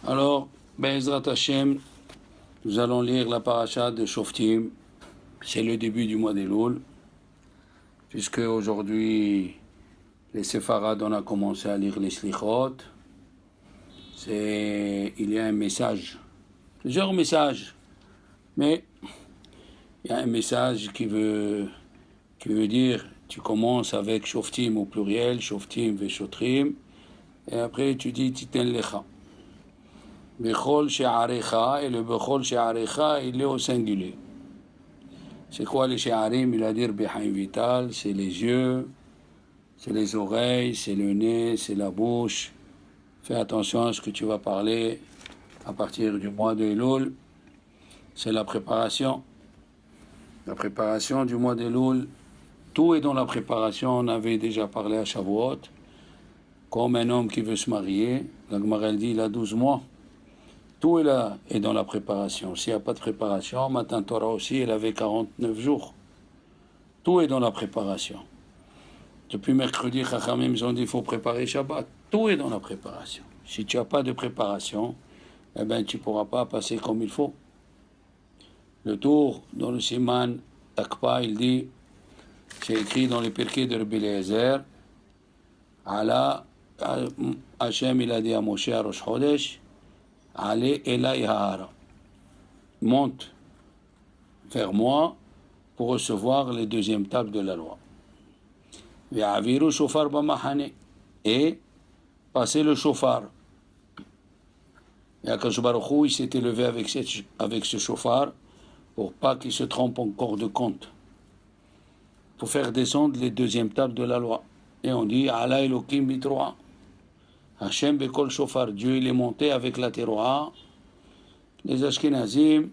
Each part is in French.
Alors, Be'ezrat Hashem, nous allons lire la paracha de Shoftim. C'est le début du mois d'Elul, puisque aujourd'hui, les séfarades, on a commencé à lire les Slichot. Il y a un message, plusieurs messages, mais il y a un message qui veut dire, tu commences avec Shoftim au pluriel, Shoftim Veshotrim, et après tu dis Titen Lecha. Bechol She'arecha, et le Bechol She'arecha, il est au singulier. C'est quoi les She'arim? Il va dire Behaim Vital, c'est les yeux, c'est les oreilles, c'est le nez, c'est la bouche. Fais attention à ce que tu vas parler à partir du mois de Elul. C'est la préparation. La préparation du mois d'Elul. Tout est dans la préparation. On avait déjà parlé à Shavuot. Comme un homme qui veut se marier, la Gemara dit il a 12 mois. Tout est là et dans la préparation. S'il n'y a pas de préparation, Matin Torah aussi, elle avait 49 jours. Tout est dans la préparation. Depuis mercredi, Chachamim, ils ont dit qu'il faut préparer Shabbat. Tout est dans la préparation. Si tu n'as pas de préparation, eh ben, tu ne pourras pas passer comme il faut. Le tour, dans le Siman Takpa, il dit, c'est écrit dans les Pirkei de Rabbi Eliezer, Allah, Hachem, il a dit à Moshe à Rosh Chodesh, Allez Elai Ha'ara. Monte vers moi pour recevoir les deuxièmes tables de la loi. Ve'aviru shofar b'machane. Et passer le shofar. Et Akadosh Baruch Hu, il s'était levé avec ce shofar pour pas qu'il se trompe encore de compte. Pour faire descendre les deuxièmes tables de la loi. Et on dit Allah Elokim bitroa. Hashem bekol shofar. Dieu il est monté avec la teroa. Les Ashkenazim,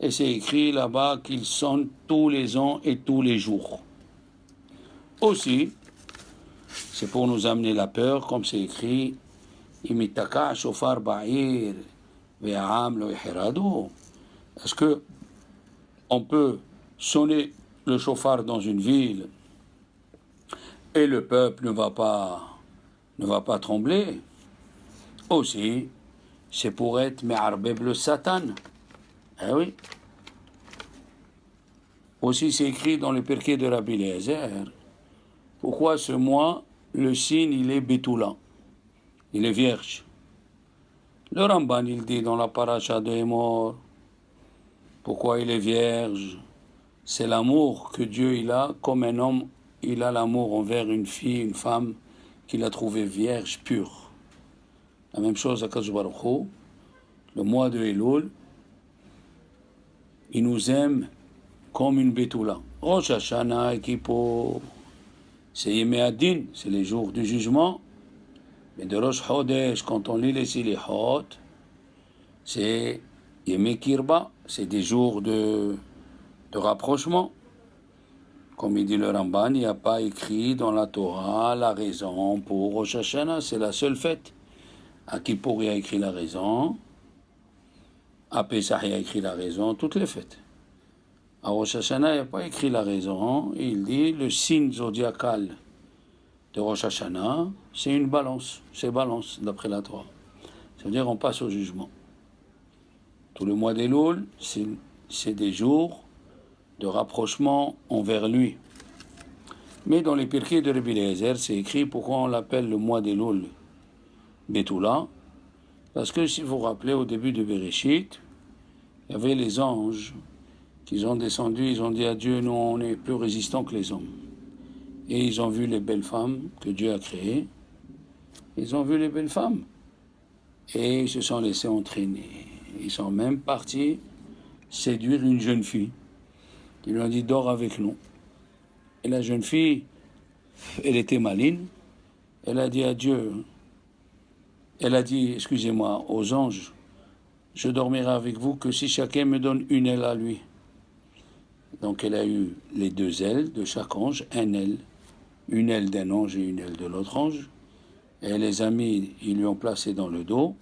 et c'est écrit là-bas qu'ils sonnent tous les ans et tous les jours. Aussi, c'est pour nous amener la peur, comme c'est écrit, Imitaka shofar ba'ir ve'am lo yihiradu. Est-ce que on peut sonner le shofar dans une ville et le peuple ne va pas trembler? Aussi, c'est pour être me'arbeb le Satan. Eh oui. Aussi, c'est écrit dans le Pirkei de Rabbi Eliezer. Pourquoi ce mois, le signe, il est Betula, il est vierge. Le Ramban, il dit dans la paracha de Emor, pourquoi il est vierge? C'est l'amour que Dieu il a, comme un homme, il a l'amour envers une fille, une femme, qu'il a trouvée vierge, pure. La même chose à Akadosh Baruch Hu, le mois de Elul, il nous aime comme une Betula. Rosh Hashanah et Kippour, c'est Yemei Adin, c'est les jours du jugement. Mais de Rosh Chodesh, quand on lit les Silichot, c'est Yemei Kirba, c'est des jours de rapprochement. Comme il dit le Ramban, il n'y a pas écrit dans la Torah la raison pour Rosh Hashanah, c'est la seule fête. À Kippour, il y a écrit la raison. À Pesach, il y a écrit la raison, toutes les fêtes. À Rosh Hashanah, il n'y a pas écrit la raison. Il dit le signe zodiacal de Rosh Hashanah, c'est une balance. C'est balance, d'après la Torah. Ça veut dire on passe au jugement. Tout le mois d'Elul, c'est des jours de rapprochement envers lui. Mais dans les Pirkei de Rabbi Eliezer, c'est écrit pourquoi on l'appelle le mois d'Elul Betula. Parce que si vous vous rappelez, au début de Bereshit, il y avait les anges qui ont descendu, ils ont dit à Dieu, nous on est plus résistants que les hommes. Et ils ont vu les belles femmes que Dieu a créées. Ils ont vu les belles femmes. Et ils se sont laissés entraîner. Ils sont même partis séduire une jeune fille. Ils lui ont dit, dors avec nous. Et la jeune fille, elle était maligne. Elle a dit à Dieu, elle a dit, excusez-moi, aux anges, je dormirai avec vous que si chacun me donne une aile à lui. Donc elle a eu les deux ailes de chaque ange, une aile d'un ange et une aile de l'autre ange. Et les amis, ils lui ont placé dans le dos.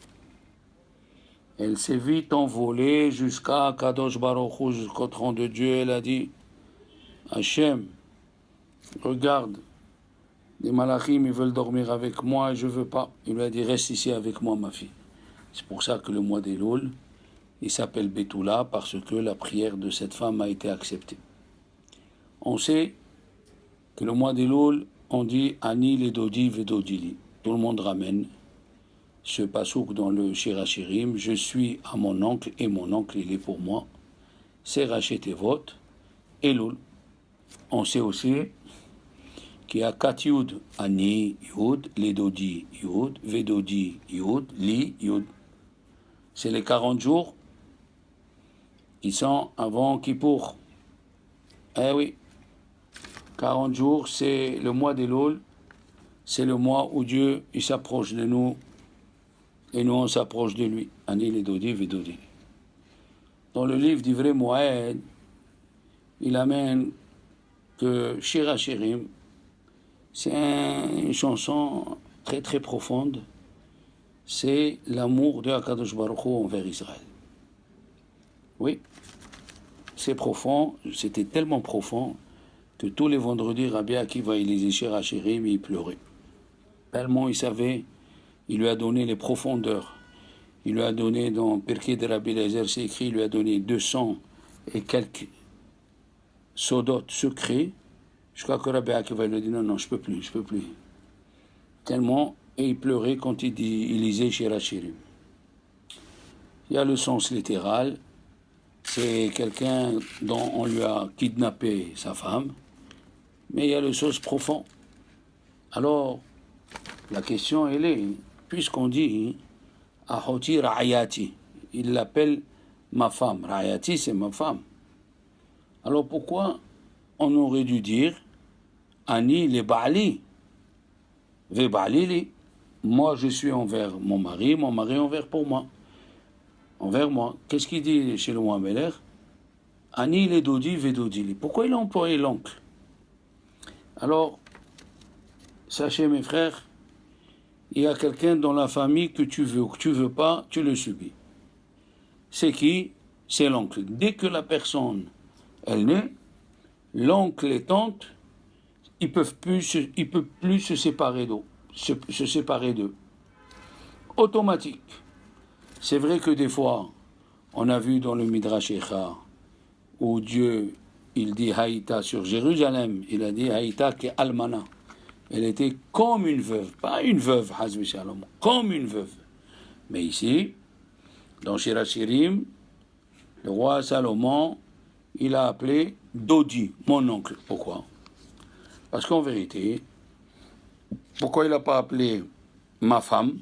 Elle s'est vite envolée jusqu'à Kadosh Baruch Hu, jusqu'au trône de Dieu. Elle a dit, Hachem, regarde, les malachim, ils veulent dormir avec moi et je ne veux pas. Il lui a dit, reste ici avec moi, ma fille. C'est pour ça que le mois d'Elul, il s'appelle Betula, parce que la prière de cette femme a été acceptée. On sait que le mois d'Elul, on dit Ani le Dodi Vedodili. Tout le monde ramène ce pasouk dans le Shir HaShirim. Je suis à mon oncle et mon oncle il est pour moi. C'est Raché Tevot, Elul. On sait aussi qu'il y a 4 Yud, Ani Yud, le Dodi Yud, Vedodi Yud, Li Yud. C'est les 40 jours qui sont avant Kippour. Eh oui, 40 jours, c'est le mois d'Elul, c'est le mois où Dieu il s'approche de nous et nous on s'approche de lui. Ani le Dodi Vedodi. Dans le livre d'Ivrei Moed, il amène que Shir HaShirim, c'est une chanson très très profonde. C'est l'amour de Akadosh Baruch Hu envers Israël. Oui, c'est profond, c'était tellement profond que tous les vendredis, Rabbi Akiva, il lisait Shir HaShirim et il pleurait. Tellement il savait, il lui a donné les profondeurs. Il lui a donné, dans Pirkei de Rabbi Eliezer, c'est écrit, il lui a donné 200 et quelques sodotes secrets. Je crois que Rabbi Akiva lui a dit non, je peux plus. Tellement, et il pleurait quand il lisait Shir HaShirim. Il y a le sens littéral, c'est quelqu'un dont on lui a kidnappé sa femme, mais il y a le sens profond. Alors, la question elle est, puisqu'on dit Ahoti Ra'ayati, il l'appelle ma femme, Ra'ayati c'est ma femme. Alors pourquoi on aurait dû dire Ani le Ba'ali, Ve Ba'ali li, moi je suis envers mon mari envers pour moi. Envers moi. Qu'est-ce qu'il dit chez le Mohameler? Ani le Dodi Ve Dodi li. Pourquoi il a employé l'oncle? Alors, sachez mes frères, il y a quelqu'un dans la famille que tu veux ou que tu veux pas, tu le subis. C'est qui? C'est l'oncle. Dès que la personne, elle naît, l'oncle et tante, ils peuvent plus se séparer d'eux. Automatique. C'est vrai que des fois, on a vu dans le Midrash Echa, où Dieu, il dit Haïta sur Jérusalem, il a dit Haïta qui est Almana. Elle était comme une veuve, pas une veuve, Hazvi Shalom, comme une veuve. Mais ici, dans Shir HaShirim, le roi Salomon, il a appelé Dodi, mon oncle. Pourquoi? Parce qu'en vérité, pourquoi il n'a pas appelé ma femme,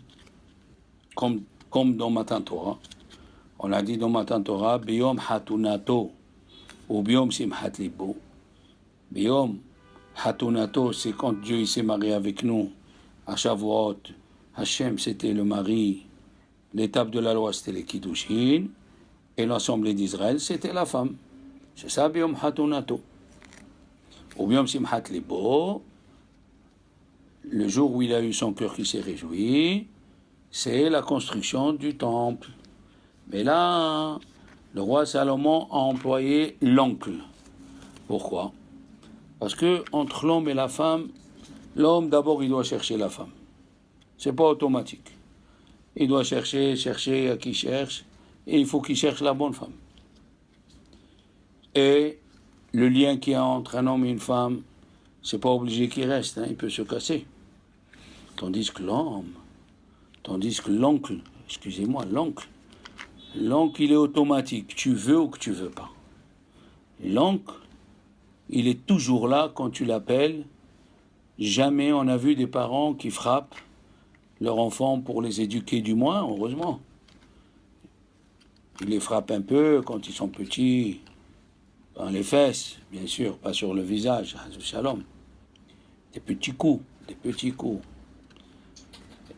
comme dans Matan Torah? On a dit dans Matan Torah, Biyom Hatunato, ou Biyom Simchat Libo. Biyom Hatunato, c'est quand Dieu s'est marié avec nous. À Shavuot, Hachem, c'était le mari. L'étape de la loi, c'était les Kiddushin. Et l'Assemblée d'Israël, c'était la femme. C'est ça, Biyom Hatunato. Ou Biyom Simchat Libo, le jour où il a eu son cœur qui s'est réjoui, c'est la construction du temple. Mais là, le roi Salomon a employé l'oncle. Pourquoi? Parce que entre l'homme et la femme, l'homme d'abord il doit chercher la femme. C'est pas automatique. Il doit chercher à qui cherche, et il faut qu'il cherche la bonne femme. Et le lien qu'il y a entre un homme et une femme, c'est pas obligé qu'il reste, il peut se casser. Tandis que l'oncle, l'oncle il est automatique, tu veux ou que tu veux pas. L'oncle, il est toujours là quand tu l'appelles. Jamais on a vu des parents qui frappent leurs enfants pour les éduquer, du moins, heureusement. Ils les frappent un peu quand ils sont petits, dans les fesses, bien sûr, pas sur le visage, shalom. Des petits coups.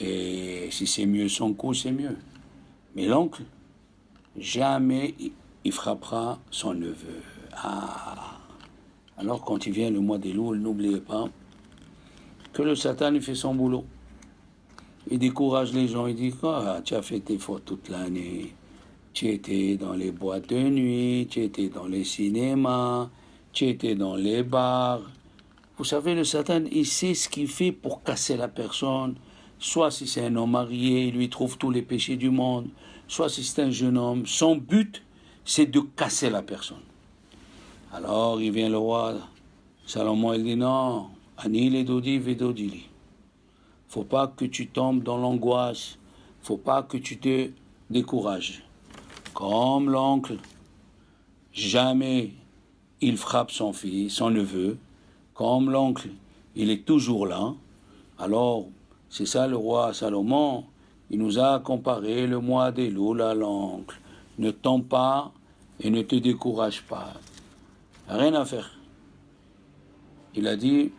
Et si c'est mieux son coup, c'est mieux. Mais l'oncle, jamais il frappera son neveu. Alors quand il vient le mois d'Elul, n'oubliez pas que le Satan il fait son boulot. Il décourage les gens, il dit quoi? Tu as fait tes fautes toute l'année. Tu étais dans les boîtes de nuit, tu étais dans les cinémas, tu étais dans les bars. Vous savez, le Satan, il sait ce qu'il fait pour casser la personne. soit si c'est un homme marié, il lui trouve tous les péchés du monde, soit si c'est un jeune homme, son but, c'est de casser la personne. Alors, il vient le roi Salomon, il dit non, Ani le dodi vedodili. Faut pas que tu tombes dans l'angoisse, faut pas que tu te décourages. Comme l'oncle, jamais il frappe son fils, son neveu. Comme l'oncle, il est toujours là. Alors, c'est ça le roi Salomon, il nous a comparé le mois d'Elul à l'oncle. Ne tombe pas et ne te décourage pas. Rien à faire. Il a dit,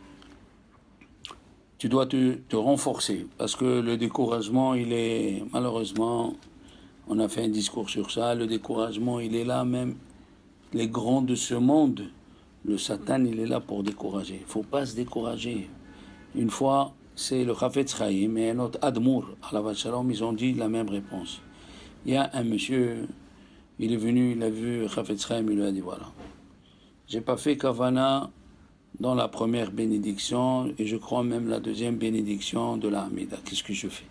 tu dois te renforcer, parce que le découragement, il est, malheureusement, on a fait un discours sur ça, le découragement, il est là même, les grands de ce monde, le Satan, il est là pour décourager. Il ne faut pas se décourager. Une fois, c'est le Chafetz Chaim et un autre Admour, à la Shalom, ils ont dit la même réponse. Il y a un monsieur, il est venu, il a vu Chafetz Chaim, il lui a dit, voilà, j'ai pas fait Kavana dans la première bénédiction, et je crois même la deuxième bénédiction de la Hamida. Qu'est-ce que je fais?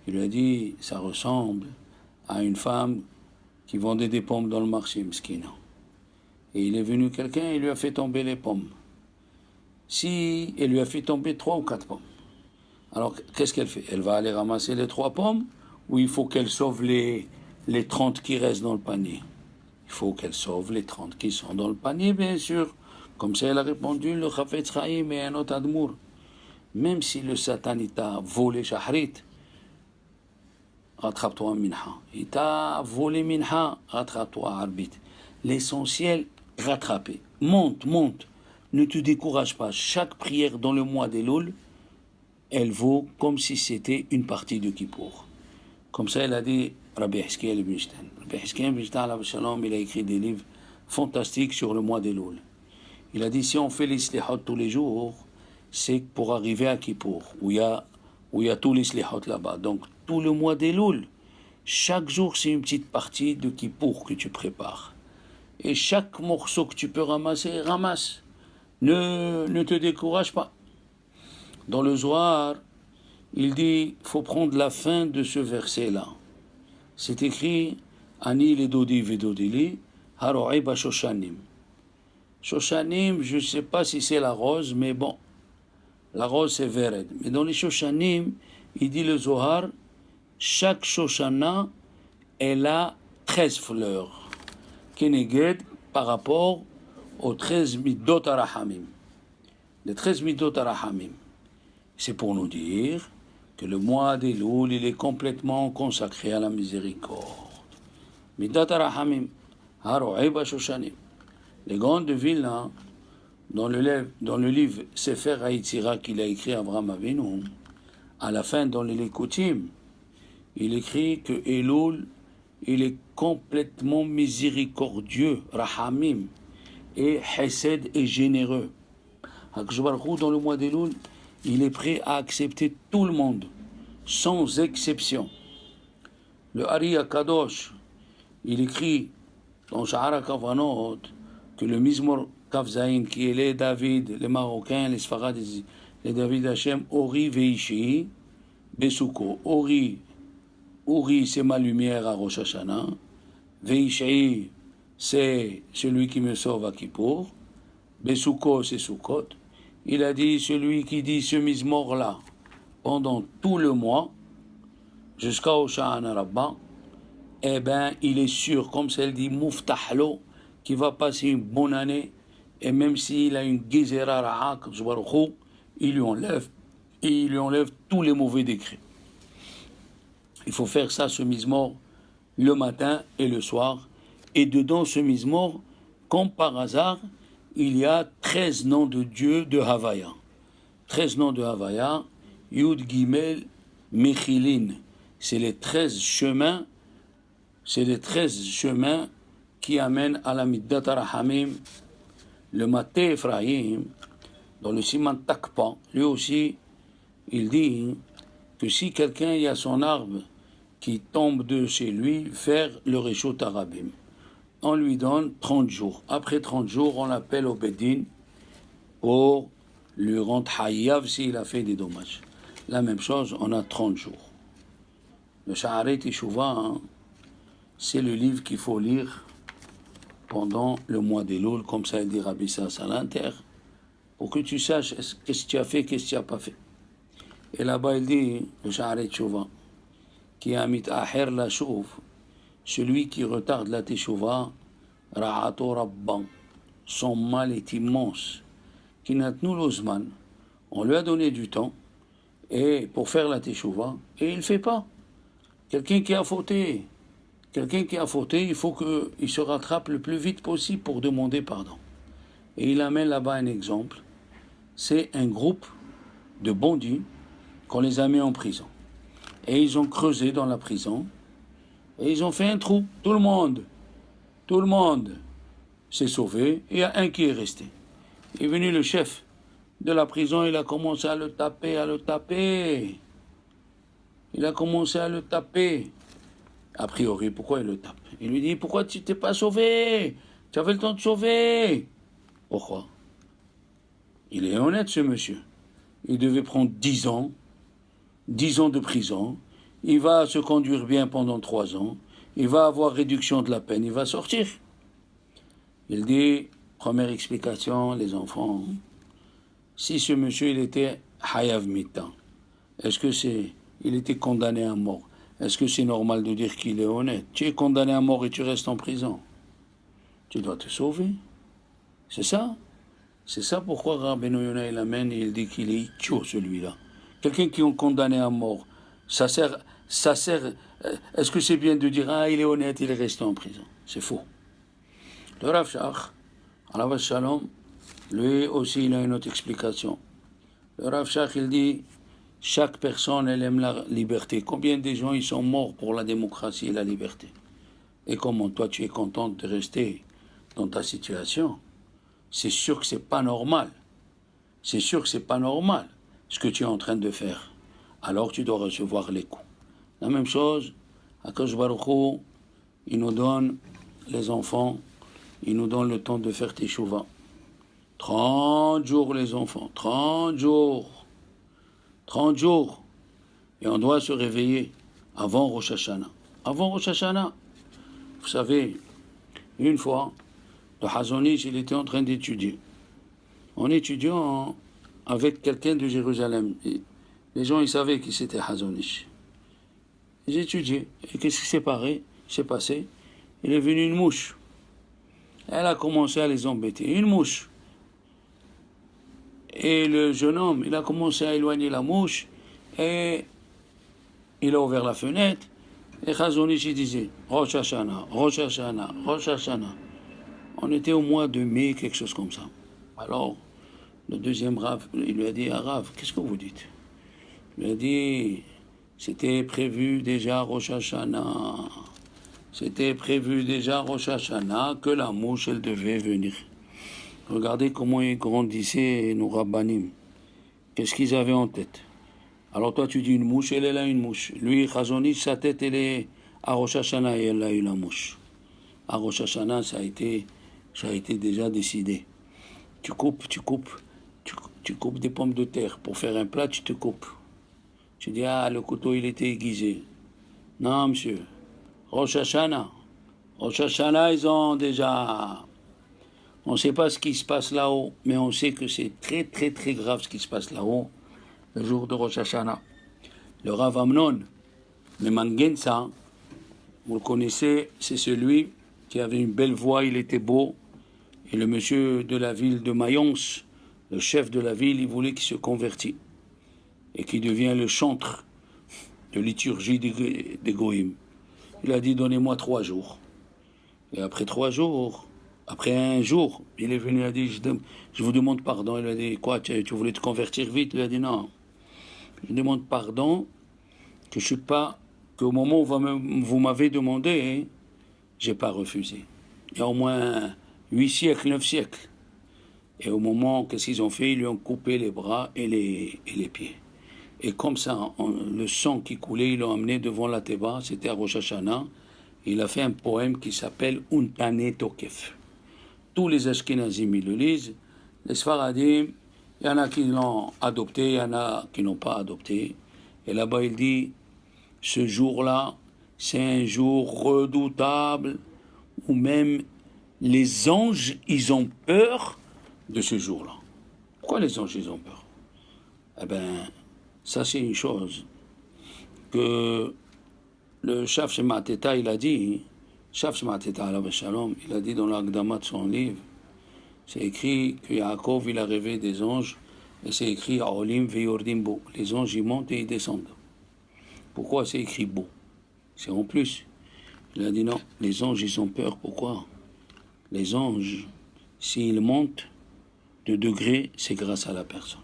Il lui a dit, ça ressemble à une femme qui vendait des pommes dans le marché, Mskina. Et il est venu quelqu'un et lui a fait tomber les pommes. Si elle lui a fait tomber 3 ou 4 pommes, alors qu'est-ce qu'elle fait? Elle va aller ramasser les 3 pommes, ou il faut qu'elle sauve les 30 qui restent dans le panier? Il faut qu'elle sauve les 30 qui sont dans le panier, bien sûr. Comme ça, elle a répondu, le Chafetz Chaim et un autre Admour. Même si le Satan t'a volé Shahrit, rattrape-toi Minha. Il t'a volé Minha, rattrape-toi Arbit. L'essentiel, rattraper. Monte, monte. Ne te décourage pas. Chaque prière dans le mois d'Elul, elle vaut comme si c'était une partie de Kippour. Comme ça, elle a dit Rabbi Hiskiel ibn Shtan. Rabbi Hiskiel ibn Shtan, il a écrit des livres fantastiques sur le mois d'Elul. Il a dit, si on fait les slihot tous les jours, c'est pour arriver à Kippour, où il y a tous les slihot là-bas. Donc, tout le mois d'Elul, chaque jour, c'est une petite partie de Kippour que tu prépares. Et chaque morceau que tu peux ramasser, ramasse. Ne te décourage pas. Dans le Zohar, il dit, il faut prendre la fin de ce verset-là. C'est écrit, Ani le dodi vedodili, haro'i ba shoshanim. Shoshanim, je ne sais pas si c'est la rose, mais bon, la rose c'est Vered. Mais dans les Shoshanim, il dit le Zohar, chaque Shoshana, elle a 13 fleurs. Keneged par rapport aux 13 Midot Arahamim. Les 13 Midot Arahamim. C'est pour nous dire que le mois d'Elul, il est complètement consacré à la miséricorde. Midot Arahamim, Haro'i ba Shoshanim. Les grandes de Vilna, dans le livre Sefer HaYetzira qu'il a écrit Avraham Avinu, à la fin dans les Likutim, il écrit que Elul, il est complètement miséricordieux, Rahamim, et Hesed est généreux. HaKadosh Baruch Hu, dans le mois d'Elul, il est prêt à accepter tout le monde, sans exception. Le Ari HaKadosh, il écrit dans Sha'ar HaKavanot, que le Mizmor Kavzaïn, qui est les David, les Marocains, les Sfarad, les David Hashem, Ori Veishi, Besuko. Ori, c'est ma lumière à Rosh Hashanah. Veishi, c'est celui qui me sauve à Kippour. Besuko, c'est Sukkot. Il a dit, celui qui dit ce Mizmor-là, pendant tout le mois, jusqu'à Hoshana Rabbah, eh bien, il est sûr, comme celle dit, Muftahlo, qui va passer une bonne année, et même s'il a une Gezerah Ra'a, il lui enlève tous les mauvais décrets. Il faut faire ça, ce Mizmor, le matin et le soir. Et dedans, ce Mizmor, comme par hasard, il y a 13 noms de Dieu de Havaya. 13 noms de Havaya, Yud Gimel Mechilin. C'est les 13 chemins, qui amène à la Middat Arahamim. Le Maté Ephraim, dans le Siman Takpa, lui aussi, il dit que si quelqu'un y a son arbre qui tombe de chez lui, faire le Réchot Arabim. On lui donne 30 jours. Après 30 jours, on l'appelle au Bedin pour lui rendre Hayav s'il a fait des dommages. La même chose, on a 30 jours. Le Sha'arei Teshuvah, hein, c'est le livre qu'il faut lire pendant le mois d'Elul, comme ça il dit Rabbi Sas à l'inter, pour que tu saches qu'est-ce que tu as fait, qu'est-ce que tu n'as pas fait. Et là-bas il dit, le Sha'arei Teshuvah, qui a mit aher la chouv, celui qui retarde la Teshuvah, Ra'ato Rabban, son mal est immense. Kinatnu Lozman, on lui a donné du temps et pour faire la Teshuvah, et il ne fait pas. Quelqu'un qui a fauté, il faut qu'il se rattrape le plus vite possible pour demander pardon. Et il amène là-bas un exemple. C'est un groupe de bandits qu'on les a mis en prison. Et ils ont creusé dans la prison et ils ont fait un trou. Tout le monde s'est sauvé et il y a un qui est resté. Il est venu le chef de la prison, il a commencé à le taper. Il a commencé à le taper. A priori, pourquoi il le tape? Il lui dit, pourquoi tu t'es pas sauvé? Tu avais le temps de sauver. Pourquoi? Il est honnête, ce monsieur. Il devait prendre 10 ans de prison. Il va se conduire bien pendant 3 ans. Il va avoir réduction de la peine. Il va sortir. Il dit, première explication, les enfants, si ce monsieur, il était hayav mita, est-ce que il était condamné à mort? Est-ce que c'est normal de dire qu'il est honnête? Tu es condamné à mort et tu restes en prison. Tu dois te sauver. C'est ça. C'est ça pourquoi Rabbeinu Yonah il amène et il dit qu'il est idiot celui-là. Quelqu'un qui est condamné à mort, ça sert. Est-ce que c'est bien de dire il est honnête, il est resté en prison? C'est faux. Le Rav Shach, alav shalom, lui aussi il a une autre explication. Le Rav Shach il dit chaque personne elle aime la liberté. Combien de gens ils sont morts pour la démocratie et la liberté? Et comment toi tu es contente de rester dans ta situation? C'est sûr que c'est pas normal. C'est sûr que c'est pas normal ce que tu es en train de faire. Alors tu dois recevoir les coups. La même chose, Akadosh Baruch Hu, il nous donne les enfants, il nous donne le temps de faire Teshuvah. 30 jours les enfants, 30 jours. 30 jours. Et on doit se réveiller avant Rosh Hashanah. Avant Rosh Hashanah. Vous savez, une fois, le Hazon Ish, il était en train d'étudier. En étudiant avec quelqu'un de Jérusalem. Et les gens, ils savaient qui c'était Hazon Ish. Ils étudiaient. Et qu'est-ce qui s'est passé? Il est venu une mouche. Elle a commencé à les embêter. Une mouche. Et le jeune homme, il a commencé à éloigner la mouche. Et il a ouvert la fenêtre. Et Hazon Ish, il disait Rosh Hashanah, Rosh Hashanah, Rosh Hashanah. On était au mois de mai, quelque chose comme ça. Alors, le deuxième Rav, il lui a dit Rav, qu'est-ce que vous dites? Il lui a dit c'était prévu déjà Rosh Hashanah. C'était prévu déjà Rosh Hashanah que la mouche, elle devait venir. Regardez comment ils grandissaient nos rabbanim. Qu'est-ce qu'ils avaient en tête? Alors toi, tu dis une mouche, elle est là une mouche. Lui, Hazon Ish, sa tête, elle est à Rosh Hashanah et elle a eu la mouche. À Rosh Hashanah, ça a été déjà décidé. Tu coupes des pommes de terre. Pour faire un plat, tu te coupes. Tu dis, le couteau, il était aiguisé. Non, monsieur. Rosh Hashanah. Rosh Hashanah, ils ont déjà... On ne sait pas ce qui se passe là-haut, mais on sait que c'est très, très, très grave ce qui se passe là-haut, le jour de Rosh Hashanah. Le Rav Amnon, le Mangensa, vous le connaissez, c'est celui qui avait une belle voix, il était beau. Et le monsieur de la ville de Mayence, le chef de la ville, il voulait qu'il se convertisse et qu'il devienne le chantre de liturgie des Goïm. Il a dit, donnez-moi 3 jours. Et après 3 jours, après un jour, il est venu, il a dit, je vous demande pardon. Il a dit, quoi, tu voulais te convertir vite? Il a dit, non. Je demande pardon que je suis pas, qu'au moment où vous m'avez demandé, j'ai pas refusé. Il y a au moins 8 siècles, 9 siècles. Et au moment, qu'est-ce qu'ils ont fait? Ils lui ont coupé les bras et les pieds. Et comme ça, le sang qui coulait, ils l'ont amené devant la Teva, c'était à Rosh Hashanah. Il a fait un poème qui s'appelle Untane Tokef. Tous les Ashkenazim, ils le lisent. Les Sfaradim, il y en a qui l'ont adopté, il y en a qui n'ont pas adopté. Et là-bas, il dit, ce jour-là, c'est un jour redoutable, où même les anges, ils ont peur de ce jour-là. Pourquoi les anges, ils ont peur? Eh bien, ça c'est une chose que le Shaf Shema Teta, il a dit, Shaf Shema Teta, alav shalom, il a dit dans l'Agdama de son livre, c'est écrit que Yaakov, il a rêvé des anges, et c'est écrit Olim veyordim bo. Les anges, ils montent et ils descendent. Pourquoi c'est écrit bo? C'est en plus. Il a dit non, les anges, ils ont peur. Pourquoi? Les anges, s'ils montent de degré, c'est grâce à la personne.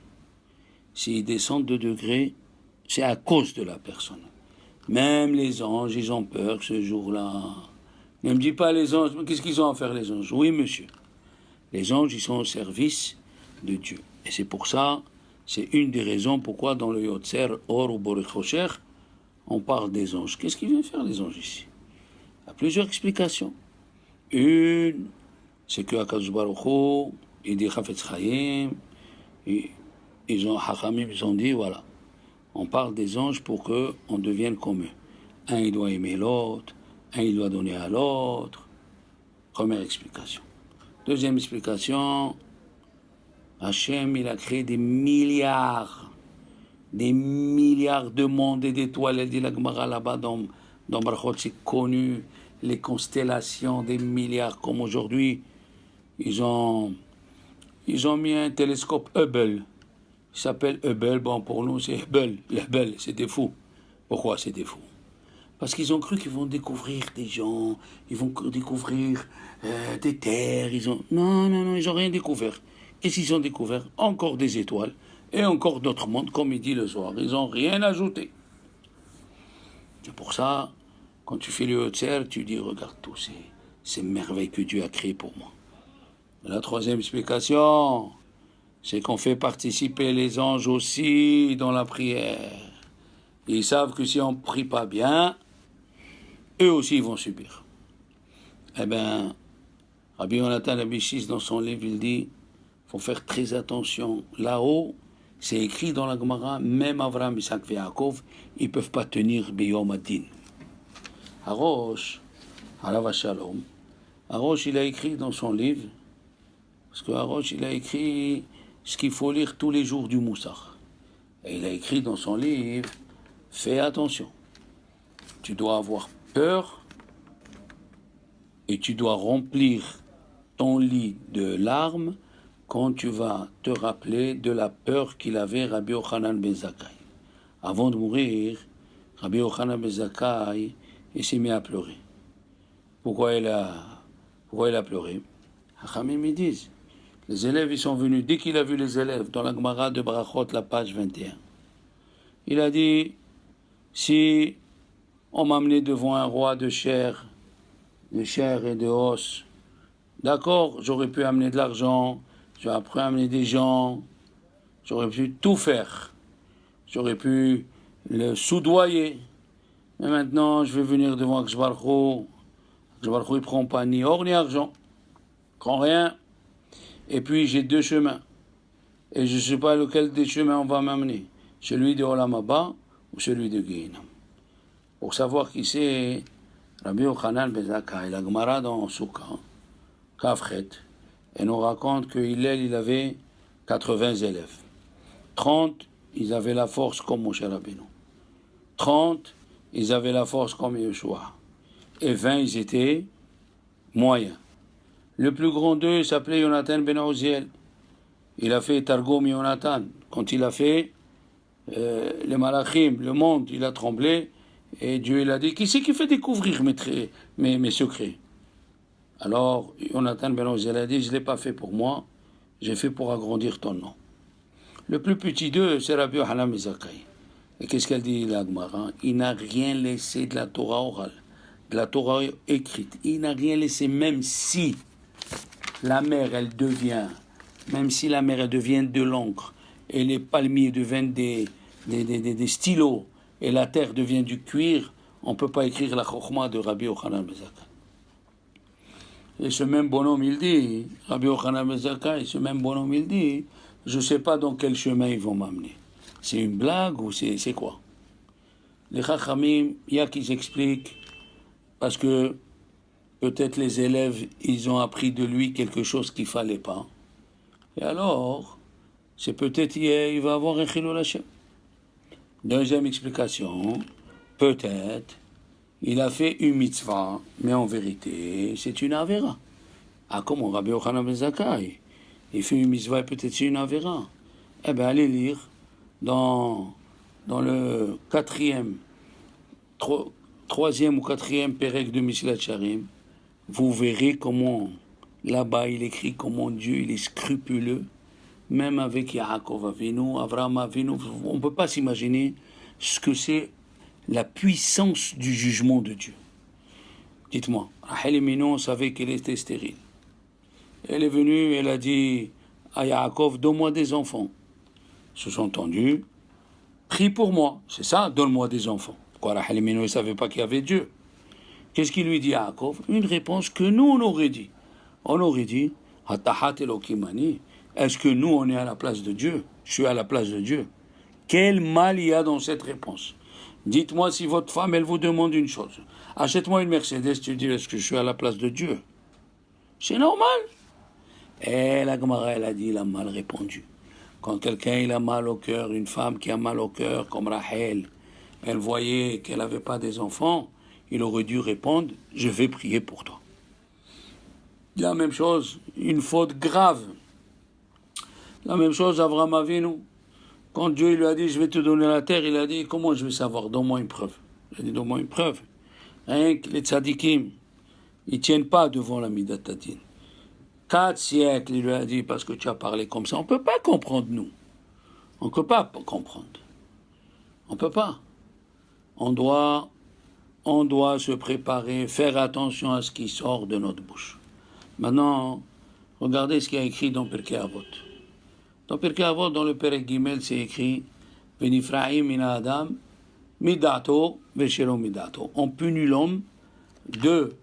S'ils descendent de degré, c'est à cause de la personne. Même les anges, ils ont peur ce jour-là. Ne me dis pas les anges, mais qu'est-ce qu'ils ont à faire les anges? Oui, monsieur. Les anges, ils sont au service de Dieu. Et c'est pour ça, c'est une des raisons pourquoi dans le Yotzer, Or ou Borichocher, on parle des anges. Qu'est-ce qu'ils viennent faire les anges ici? Il y a plusieurs explications. Une, c'est que Akadosh Baruch Hu, il dit Chafetz Chaim, ils ont dit, voilà, on parle des anges pour qu'on devienne comme eux. Un, il doit aimer l'autre, un, il doit donner à l'autre. Première explication. Deuxième explication, Hachem, il a créé des milliards de mondes et d'étoiles. Elle dit la Gemara là-bas dans Brachot, c'est connu, les constellations, des milliards, comme aujourd'hui, ils ont mis un télescope Hubble. Il s'appelle Hubble, bon pour nous c'est Hubble, Hubble, c'est des fous. Pourquoi c'est des fous? Parce qu'ils ont cru qu'ils vont découvrir des gens, ils vont découvrir des terres, Non, ils n'ont rien découvert. Qu'est-ce qu'ils ont découvert? Encore des étoiles et encore d'autres mondes, comme il dit le soir. Ils n'ont rien ajouté. C'est pour ça, quand tu fais le Yotzer, tu dis, regarde tous ces merveilles que Dieu a créées pour moi. La troisième explication, c'est qu'on fait participer les anges aussi dans la prière. Ils savent que si on ne prie pas bien, eux aussi ils vont subir. Eh bien, Rabbi Yonatan Abishis, dans son livre, il dit, il faut faire très attention. Là-haut, c'est écrit dans la Gemara, même Avraham, Isaac et Yaakov, ils ne peuvent pas tenir Biyom Adin. Harosh, alav shalom, Harosh, il a écrit dans son livre, parce que Harosh, il a écrit ce qu'il faut lire tous les jours du Moussar. Et il a écrit dans son livre, fais attention, tu dois avoir peur et tu dois remplir ton lit de larmes quand tu vas te rappeler de la peur qu'il avait Rabbi Yochanan ben Zakkai. Avant de mourir, Rabbi Yochanan ben Zakkai, il s'est mis à pleurer. Pourquoi il a pleuré? Hachamim me disent, les élèves ils sont venus, dès qu'il a vu les élèves dans la Gemara de Brachot, la page 21, il a dit, si on m'a amené devant un roi de chair et de os, d'accord, j'aurais pu amener de l'argent, j'aurais pu amener des gens, j'aurais pu tout faire, j'aurais pu le soudoyer, mais maintenant je vais venir devant Akadosh Baruch Hu, il prend pas ni or ni argent, il prend rien, et puis j'ai deux chemins, et je ne sais pas lequel des chemins on va m'amener, celui de Olam Haba ou celui de Gehinnom. Pour savoir qui c'est Rabbi Yochanan ben Zakkai, la Gemara dans Souka, Kafret, et nous raconte que Hillel, il avait 80 élèves. 30, ils avaient la force comme Moshe Rabbeinu. 30, ils avaient la force comme Yeshua. Et 20, ils étaient moyens. Le plus grand d'eux, il s'appelait Yonatan ben Oziel. Il a fait Targum Yonatan. Quand il a fait les Malachim, le monde, il a tremblé. Et Dieu, il a dit, qui c'est qui fait découvrir mes secrets? Alors, Yonatan ben Oziel a dit, je ne l'ai pas fait pour moi, j'ai fait pour agrandir ton nom. Le plus petit d'eux, c'est Rabbi Yochanan ben Zakkai. Et qu'est-ce qu'elle dit, la Gemara? Il n'a rien laissé de la Torah orale, de la Torah écrite. Il n'a rien laissé, même si la mer, elle devient de l'encre, et les palmiers deviennent des stylos, et la terre devient du cuir, on ne peut pas écrire la Chokhma de Rabbi Yochanan ben Zakkai. Et ce même bonhomme, il dit, Rabbi Yochanan ben Zakkai, ce même bonhomme, il dit, je ne sais pas dans quel chemin ils vont m'amener. C'est une blague ou c'est quoi? Les Chachamim, il y a qui expliquent, parce que peut-être les élèves, ils ont appris de lui quelque chose qu'il ne fallait pas. Et alors, c'est peut-être il va avoir un Chilul Hashem. Deuxième explication, peut-être, il a fait une mitzvah, mais en vérité, c'est une avera. Ah, comment Rabbi Yochanan ben Zakkai, il fait une mitzvah et peut-être c'est une avera. Eh bien, allez lire dans le troisième ou quatrième pérec de Mesilat Yesharim, vous verrez comment, là-bas, il écrit comment Dieu, il est scrupuleux, même avec Yaakov Avinu, Avraham Avinu. On ne peut pas s'imaginer ce que c'est la puissance du jugement de Dieu. Dites-moi, Rachel Imenu, on savait qu'elle était stérile. Elle est venue, elle a dit à Yaakov, donne-moi des enfants. Ils se sont tendus, prie pour moi, c'est ça, donne-moi des enfants. Pourquoi Rachel Imenu ne savait pas qu'il y avait Dieu? Qu'est-ce qu'il lui dit à Yaakov? Une réponse que nous, on aurait dit. On aurait dit, Hatahat Elokimani, est-ce que nous, on est à la place de Dieu? Je suis à la place de Dieu. Quel mal il y a dans cette réponse? Dites-moi si votre femme, elle vous demande une chose. Achète-moi une Mercedes, tu dis, est-ce que je suis à la place de Dieu? C'est normal. Et la Gemara, elle a dit, il a mal répondu. Quand quelqu'un, il a mal au cœur, une femme qui a mal au cœur, comme Rachel, elle voyait qu'elle n'avait pas des enfants, il aurait dû répondre, je vais prier pour toi. La même chose, une faute grave. La même chose, Avraham Avinu. Quand Dieu lui a dit, je vais te donner la terre, il a dit, comment je vais savoir? Donne-moi une preuve. Il a dit, donne-moi une preuve. Rien que les tzadikim, ils ne tiennent pas devant la Midat Hadin. 4 siècles, il lui a dit, parce que tu as parlé comme ça. On ne peut pas comprendre, nous. On ne peut pas comprendre. On ne peut pas. On doit se préparer, faire attention à ce qui sort de notre bouche. Maintenant, regardez ce qu'il y a écrit dans Pirkei Avot. Dans Pirkei Avot, dans le Perek Gimel, c'est écrit Venifraim min Adam midato veshelo midato. On punit l'homme de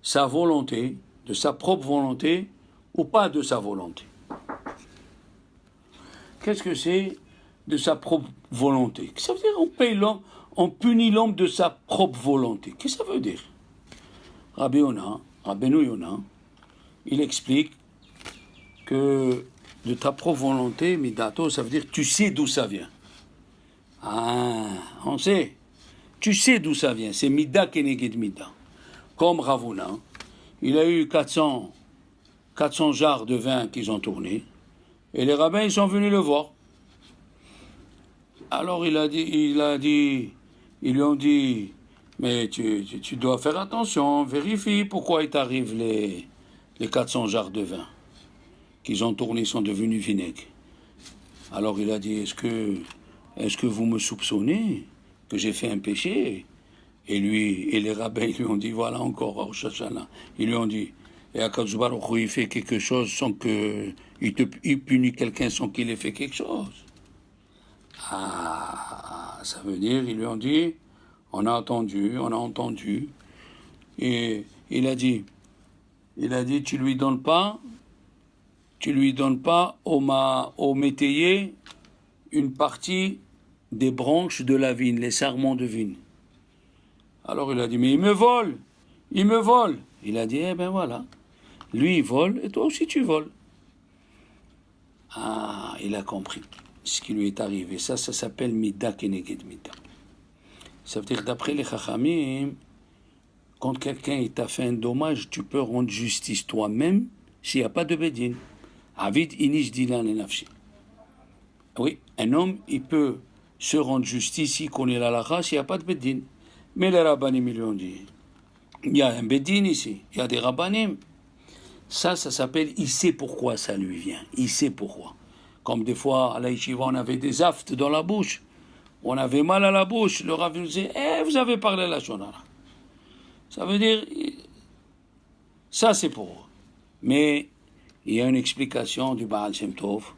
sa volonté, de sa propre volonté, ou pas de sa volonté. Qu'est-ce que c'est de sa propre volonté? Ça veut dire on paye l'homme, on punit l'homme de sa propre volonté. Qu'est-ce que ça veut dire? Rabbeinu Yona, il explique que de ta propre volonté, midato, ça veut dire tu sais d'où ça vient. Ah, on sait. Tu sais d'où ça vient. C'est mida keneged mida. Comme Ravuna, il a eu 400 jarres de vin qu'ils ont tourné, et les rabbins ils sont venus le voir. Alors ils lui ont dit, mais tu dois faire attention, vérifie pourquoi il t'arrive les 400 jarres de vin qu'ils ont tournés sont devenus vinaigres. Alors il a dit, est-ce que vous me soupçonnez que j'ai fait un péché? Et les rabbins ils lui ont dit, voilà encore, Rosh Hashanah. Ils lui ont dit, et Akadosh Baruch Hu, il fait quelque chose sans que il punit quelqu'un sans qu'il ait fait quelque chose. Ah, ça veut dire, ils lui ont dit, on a entendu, et il a dit, tu lui donnes pas au métayer une partie des branches de la vigne, les sarments de vigne. Alors il a dit, mais il me vole. Il a dit, eh ben voilà, lui il vole et toi aussi tu voles. Ah, il a compris ce qui lui est arrivé. Ça s'appelle Mida Keneged Mida. Ça veut dire, d'après les Chachamim, quand quelqu'un t'a fait un dommage, tu peux rendre justice toi-même s'il n'y a pas de Bedin. Avid inish dilan et nafshi. Oui, un homme, il peut se rendre justice s'il connaît la lacha s'il n'y a pas de Bedin. Mais les rabbanim, ils lui ont dit, il y a un Bedin ici, il y a des rabbanim. Ça s'appelle, il sait pourquoi ça lui vient. Il sait pourquoi. Comme des fois, à la yeshiva, on avait des aftes dans la bouche. On avait mal à la bouche. Le rav nous disait, vous avez parlé la shonara. Ça veut dire, ça c'est pour vous. Mais il y a une explication du Baal Shem Tov.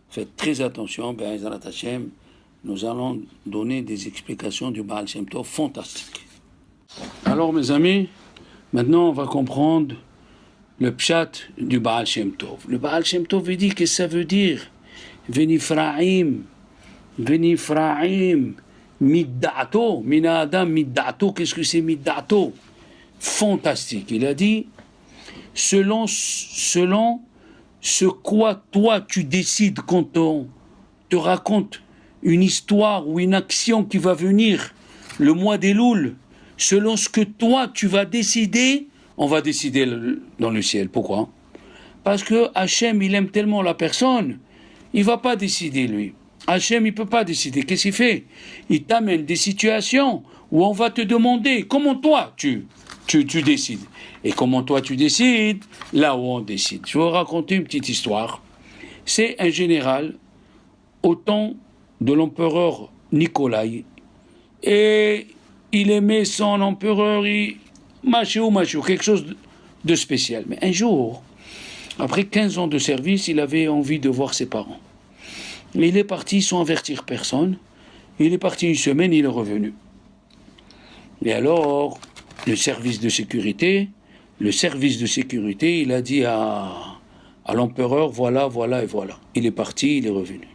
Faites très attention, Be'ezrat Hashem. Nous allons donner des explications du Baal Shem Tov fantastiques. Alors mes amis, maintenant on va comprendre le pshat du Baal Shem Tov. Le Baal Shem Tov il dit que ça veut dire Venifraim Midda'ato, mina adam midda'ato, qu'est-ce que c'est midda'ato? Fantastique. Il a dit, selon ce quoi toi tu décides quand on te raconte une histoire ou une action qui va venir le mois des Louls, selon ce que toi tu vas décider, on va décider dans le ciel. Pourquoi? Parce que Hachem, il aime tellement la personne, il ne va pas décider lui. Hachem, il ne peut pas décider. Qu'est-ce qu'il fait? Il t'amène des situations où on va te demander comment toi tu décides. Et comment toi tu décides? Là où on décide. Je vais vous raconter une petite histoire. C'est un général au temps de l'empereur Nicolas. Et il aimait son empereur, machou, quelque chose de spécial. Mais un jour, après 15 ans de service, il avait envie de voir ses parents. Il est parti sans avertir personne. Il est parti une semaine, il est revenu. Et alors, le service de sécurité, il a dit à l'empereur, voilà. Il est parti, il est revenu.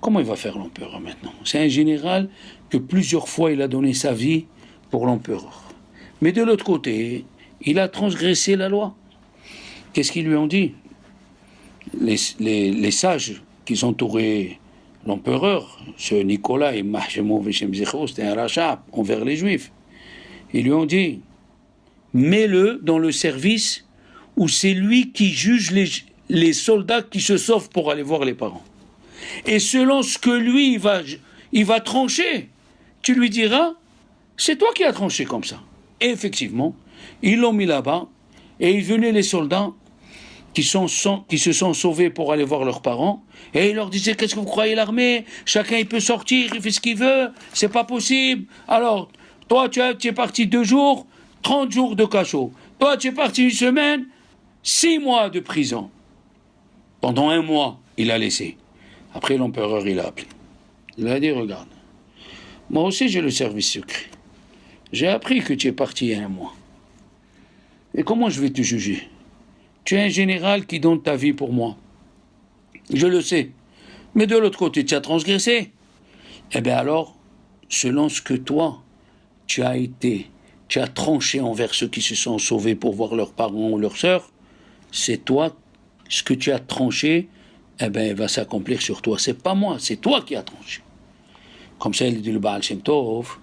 Comment il va faire l'empereur maintenant? C'est un général que plusieurs fois il a donné sa vie pour l'empereur. Mais de l'autre côté, il a transgressé la loi. Qu'est-ce qu'ils lui ont dit? Les sages qui entouraient l'empereur, ce Nicolas et Mahjemov Veshem Zecho, c'était un rachat envers les Juifs. Ils lui ont dit, mets-le dans le service où c'est lui qui juge les soldats qui se sauvent pour aller voir les parents. Et selon ce que lui, il va trancher, tu lui diras, c'est toi qui as tranché comme ça. Et effectivement, ils l'ont mis là-bas, et ils venaient les soldats qui se sont sauvés pour aller voir leurs parents, et il leur disait, qu'est-ce que vous croyez l'armée? Chacun il peut sortir, il fait ce qu'il veut, c'est pas possible. Alors, toi tu es parti 2 jours, 30 jours de cachot. Toi tu es parti 1 semaine, 6 mois de prison. Pendant 1 mois, il a laissé. Après l'empereur, il a appelé. Il a dit, regarde, moi aussi j'ai le service secret. J'ai appris que tu es parti il y a 1 mois. Et comment je vais te juger? Tu es un général qui donne ta vie pour moi. Je le sais. Mais de l'autre côté, tu as transgressé. Eh bien alors, selon ce que toi, tu as tranché envers ceux qui se sont sauvés pour voir leurs parents ou leurs sœurs, c'est toi, ce que tu as tranché, eh bien, il va s'accomplir sur toi. C'est pas moi, c'est toi qui as tranché. Comme ça, il dit le Baal Shem Tov,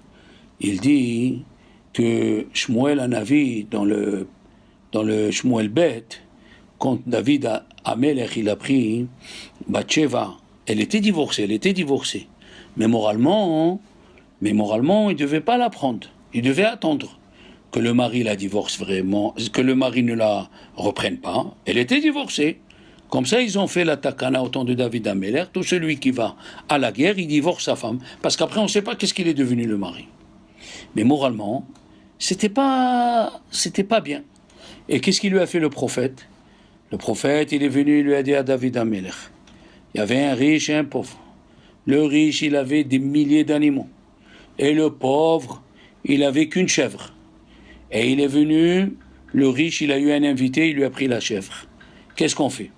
il dit que Shmuel Hanavi, dans le Shmuel Bet, quand David Amelech, il a pris Bathsheba, elle était divorcée. Mais moralement, il ne devait pas la prendre. Il devait attendre que le mari la divorce vraiment, que le mari ne la reprenne pas. Elle était divorcée. Comme ça, ils ont fait la takana au temps de David Amelech. Tout celui qui va à la guerre, il divorce sa femme. Parce qu'après, on ne sait pas qu'est-ce qu'il est devenu le mari. Mais moralement, c'était pas bien. Et qu'est-ce qu'il lui a fait le prophète? Le prophète, il est venu, il lui a dit à David Amelech, il y avait un riche et un pauvre. Le riche, il avait des milliers d'animaux. Et le pauvre, il avait qu'une chèvre. Et il est venu, le riche, il a eu un invité, il lui a pris la chèvre. Qu'est-ce qu'on fait?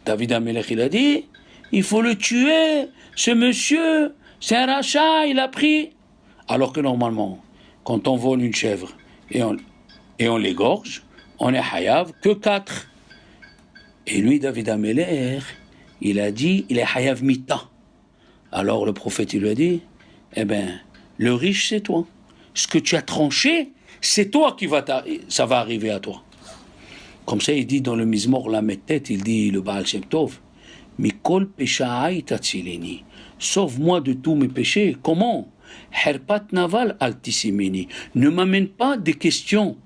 David Amelech, il a dit, il faut le tuer, ce monsieur, c'est un rachat, il a pris. Alors que normalement, quand on vole une chèvre et on l'égorge, on est hayav que 4. Et lui, David Amelech, il a dit, il est hayav mita. Alors le prophète, il lui a dit, eh bien, le riche, c'est toi. Ce que tu as tranché, c'est toi ça va arriver à toi. Comme ça, il dit dans le Mizmor Lamed-Tet, il dit, le Baal Shem Tov, Mikol peshaai tatzileni. Sauve-moi de tous mes péchés. Comment? Herpat naval altissimeni. Ne m'amène pas des questions.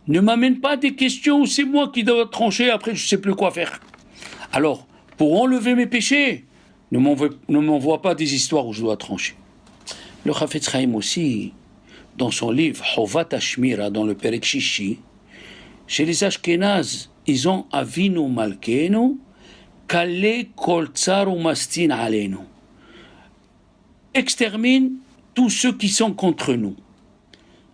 Ne m'amène pas des questions où c'est moi qui dois trancher, après je ne sais plus quoi faire. Alors, pour enlever mes péchés, ne m'envoie pas des histoires où je dois trancher. Le Chafetz Chaim aussi, dans son livre Chovat Hashmira, dans le Perek Shishi, chez les Ashkénazes, ils ont Avinu Malkeinu, Kale Kol Tsar Umastin Aleinu. Extermine tous ceux qui sont contre nous.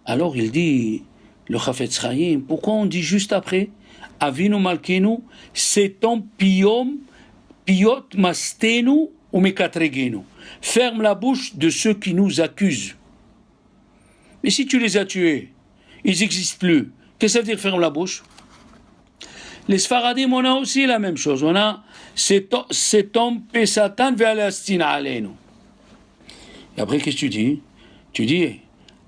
Alors il dit, le Chafetz Chaim, pourquoi on dit juste après Avinu Malkeinu, c'est ton piot mastenu ou mekatregenu. ferme la bouche de ceux qui nous accusent. Mais si tu les as tués, ils n'existent plus. Qu'est-ce que ça veut dire ferme la bouche? Les Sfaradim, on a aussi la même chose. On a cet homme Satan ve'alastin aleinu. Et après, qu'est-ce que tu dis? Tu dis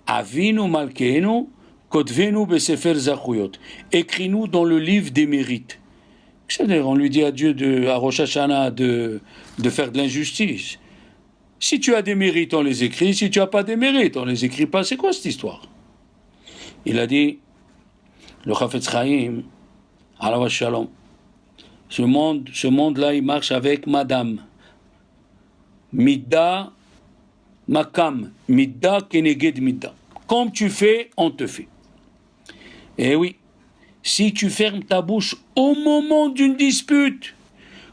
Avinu malkeinu kotvenu besefer zachuyot. Écris-nous dans le livre des mérites. C'est-à-dire, on lui dit à Dieu, à Rosh Hashanah, de faire de l'injustice. Si tu as des mérites, on les écrit. Si tu n'as pas des mérites, on les écrit pas. C'est quoi cette histoire? Il a dit, le Chafetz Chaim, alav shalom, ce monde-là, il marche avec Madame. Midda makam, midda keneged midda. Comme tu fais, on te fait. Eh oui, si tu fermes ta bouche au moment d'une dispute,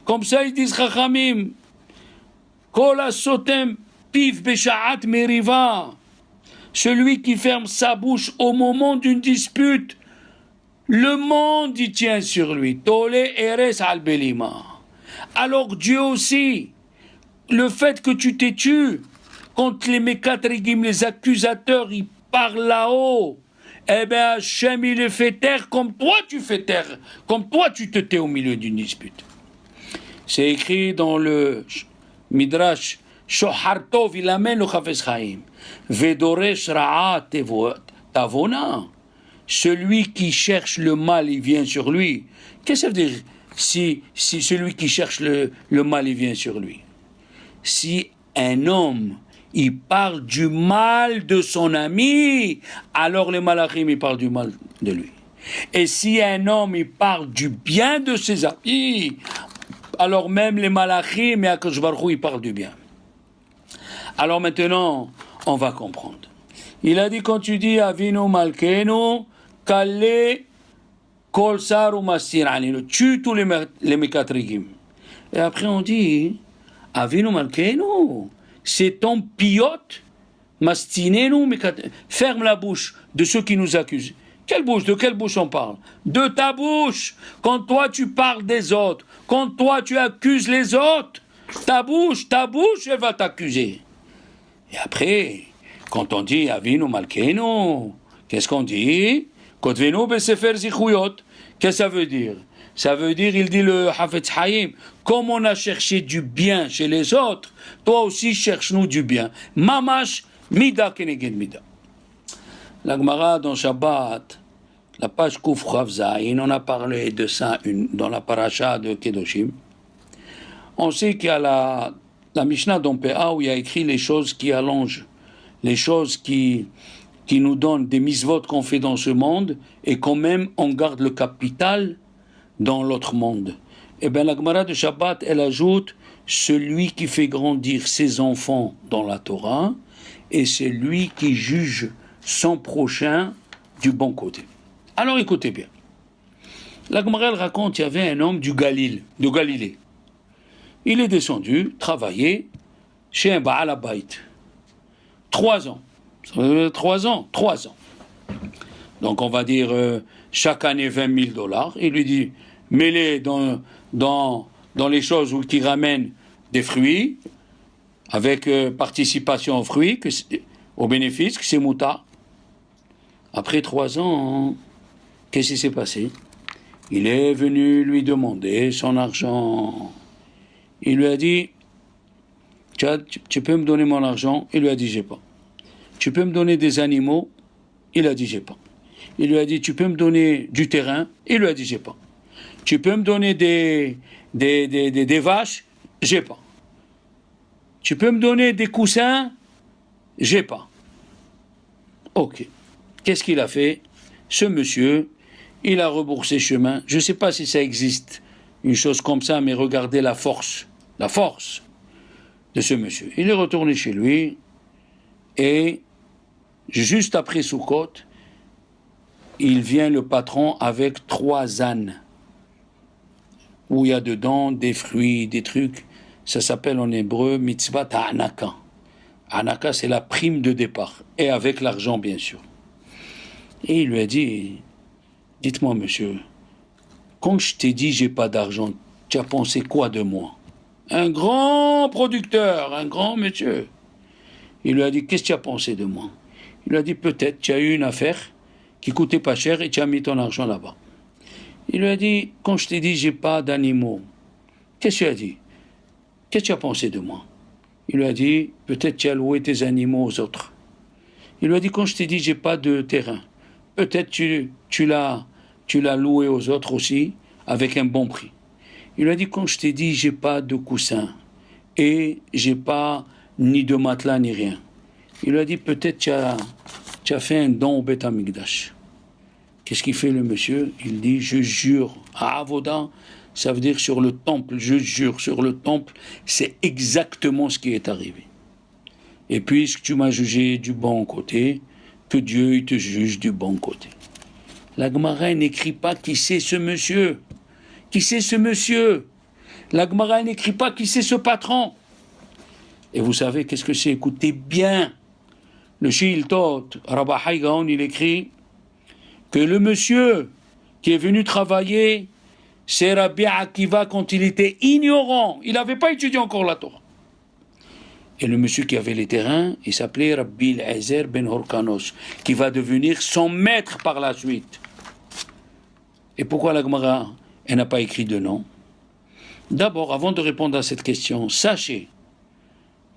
comme ça ils disent Chachamim, Kol hasotem pif besha'at meriva, celui qui ferme sa bouche au moment d'une dispute, le monde y tient sur lui. Tole eres al belima. Alors Dieu aussi, le fait que tu t'es tué, quand les Mekatrigim, les accusateurs, ils parlent là-haut, eh bien Hachem il le fait taire comme toi tu fais taire, comme toi tu te tais au milieu d'une dispute. C'est écrit dans le Midrash Shohartov, il amène le Chafetz Chaim. Vedoresh ra'a tavona. Celui qui cherche le mal, il vient sur lui. Qu'est-ce que ça veut dire si celui qui cherche le mal, il vient sur lui? Si un homme, il parle du mal de son ami, alors les malachim, ils parlent du mal de lui. Et si un homme, il parle du bien de ses amis, alors même les malachim et Akadosh Baruch Hu, ils parlent du bien. Alors maintenant, on va comprendre. Il a dit, quand tu dis Avinu Malkeinu, Kale Kol Sar ou Mastir Aninu, tue tous les Mekatrigim. Et après on dit, Avinu Malkeinu, c'est ton piote, Mastinenu, ferme la bouche de ceux qui nous accusent. Quelle bouche? De quelle bouche on parle? De ta bouche. Quand toi tu parles des autres, quand toi tu accuses les autres, ta bouche, elle va t'accuser. Et après, quand on dit Avinu Malkeinu, qu'est-ce qu'on dit? Kotvenu besefer zichuyot. Qu'est-ce que ça veut dire? Ça veut dire, il dit le Chafetz Chaim, comme on a cherché du bien chez les autres, toi aussi cherche-nous du bien. Mamash mida keneged mida. La Gemara dans Shabbat, la page Kuf Chav Zayin, on a parlé de ça dans la paracha de Kedoshim. On sait qu'il y a la Mishnah d'Ompéa où il y a écrit les choses qui allongent, les choses qui nous donnent des misvot qu'on fait dans ce monde et quand même on garde le capital dans l'autre monde. Eh bien, la Gemara de Shabbat, elle ajoute celui qui fait grandir ses enfants dans la Torah et c'est lui qui juge son prochain du bon côté. Alors écoutez bien. La Gemara, elle raconte, il y avait un homme de Galilée. Il est descendu, travailler chez un Baal Habayit. 3 ans. 3 ans. Donc on va dire chaque année $20,000. Il lui dit, mets-les dans les choses qui ramènent des fruits, avec participation aux fruits, aux bénéfices, que c'est mouta. Après 3 ans, qu'est-ce qui s'est passé? Il est venu lui demander son argent. Il lui a dit, tu peux me donner mon argent? Il lui a dit, j'ai pas. Tu peux me donner des animaux? Il a dit, j'ai pas. Il lui a dit, tu peux me donner du terrain? Il lui a dit, j'ai pas. Tu peux me donner des vaches? J'ai pas. Tu peux me donner des coussins? J'ai pas. Ok. Qu'est-ce qu'il a fait? Ce monsieur, il a rebroussé chemin. Je ne sais pas si ça existe, une chose comme ça, mais regardez la force de ce monsieur. Il est retourné chez lui et juste après Soukot, il vient le patron avec 3 ânes où il y a dedans des fruits, des trucs. Ça s'appelle en hébreu mitzvah ta'anaka. Anaka, c'est la prime de départ et avec l'argent bien sûr. Et il lui a dit, dites-moi monsieur, quand je t'ai dit j'ai pas d'argent, tu as pensé quoi de moi? un grand producteur, un grand monsieur. Il lui a dit, qu'est-ce que tu as pensé de moi? Il lui a dit, peut-être tu as eu une affaire qui coûtait pas cher et tu as mis ton argent là-bas. Il lui a dit, quand je t'ai dit, j'ai pas d'animaux, qu'est-ce que tu as dit? Qu'est-ce que tu as pensé de moi? Il lui a dit, peut-être tu as loué tes animaux aux autres. Il lui a dit, quand je t'ai dit, j'ai pas de terrain, peut-être tu l'as loué aux autres aussi, avec un bon prix. Il lui a dit, quand je t'ai dit, j'ai pas de coussin, et j'ai pas ni de matelas, ni rien. Il lui a dit, peut-être tu as fait un don au Beth Amikdash. Qu'est-ce qu'il fait le monsieur? Il dit, je jure, à Avoda, ça veut dire sur le temple, je jure sur le temple, c'est exactement ce qui est arrivé. Et puisque tu m'as jugé du bon côté, que Dieu il te juge du bon côté. La Gemara n'écrit pas qui c'est ce monsieur. Qui c'est ce monsieur? La Gemara n'écrit pas qui c'est ce patron. Et vous savez qu'est-ce que c'est? Écoutez bien. Le Shiltot, Rabba Haïgaon, il écrit que le monsieur qui est venu travailler, c'est Rabbi Akiva quand il était ignorant. Il n'avait pas étudié encore la Torah. Et le monsieur qui avait les terrains, il s'appelait Rabbi Eliezer ben Horkanos, qui va devenir son maître par la suite. Et pourquoi la Gemara, elle n'a pas écrit de nom? D'abord, avant de répondre à cette question, sachez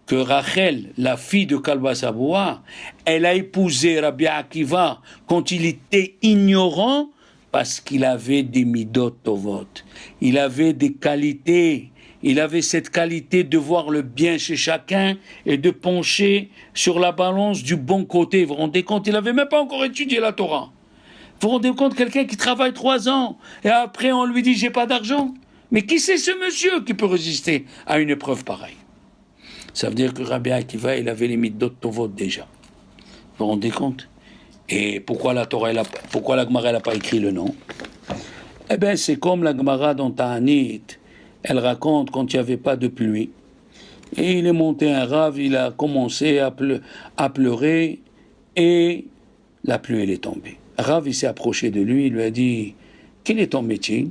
que Rachel, la fille de Kalba Saboua, elle a épousé Rabbi Akiva quand il était ignorant parce qu'il avait des midot tovot. Il avait des qualités. Il avait cette qualité de voir le bien chez chacun et de pencher sur la balance du bon côté. Vous vous rendez compte? Il n'avait même pas encore étudié la Torah. Vous vous rendez compte? Quelqu'un qui travaille 3 ans et après on lui dit j'ai pas d'argent. Mais qui c'est ce monsieur qui peut résister à une épreuve pareille? Ça veut dire que Rabbi Akiva, il avait les midot tovot déjà. Vous vous rendez compte? Et pourquoi la Gemara n'a pas écrit le nom? Eh bien, c'est comme la Gemara dans Ta'anit. Elle raconte quand il n'y avait pas de pluie. Et il est monté un rave, il a commencé à pleurer et la pluie, elle est tombée. Rav, il s'est approché de lui, il lui a dit, quel est ton métier?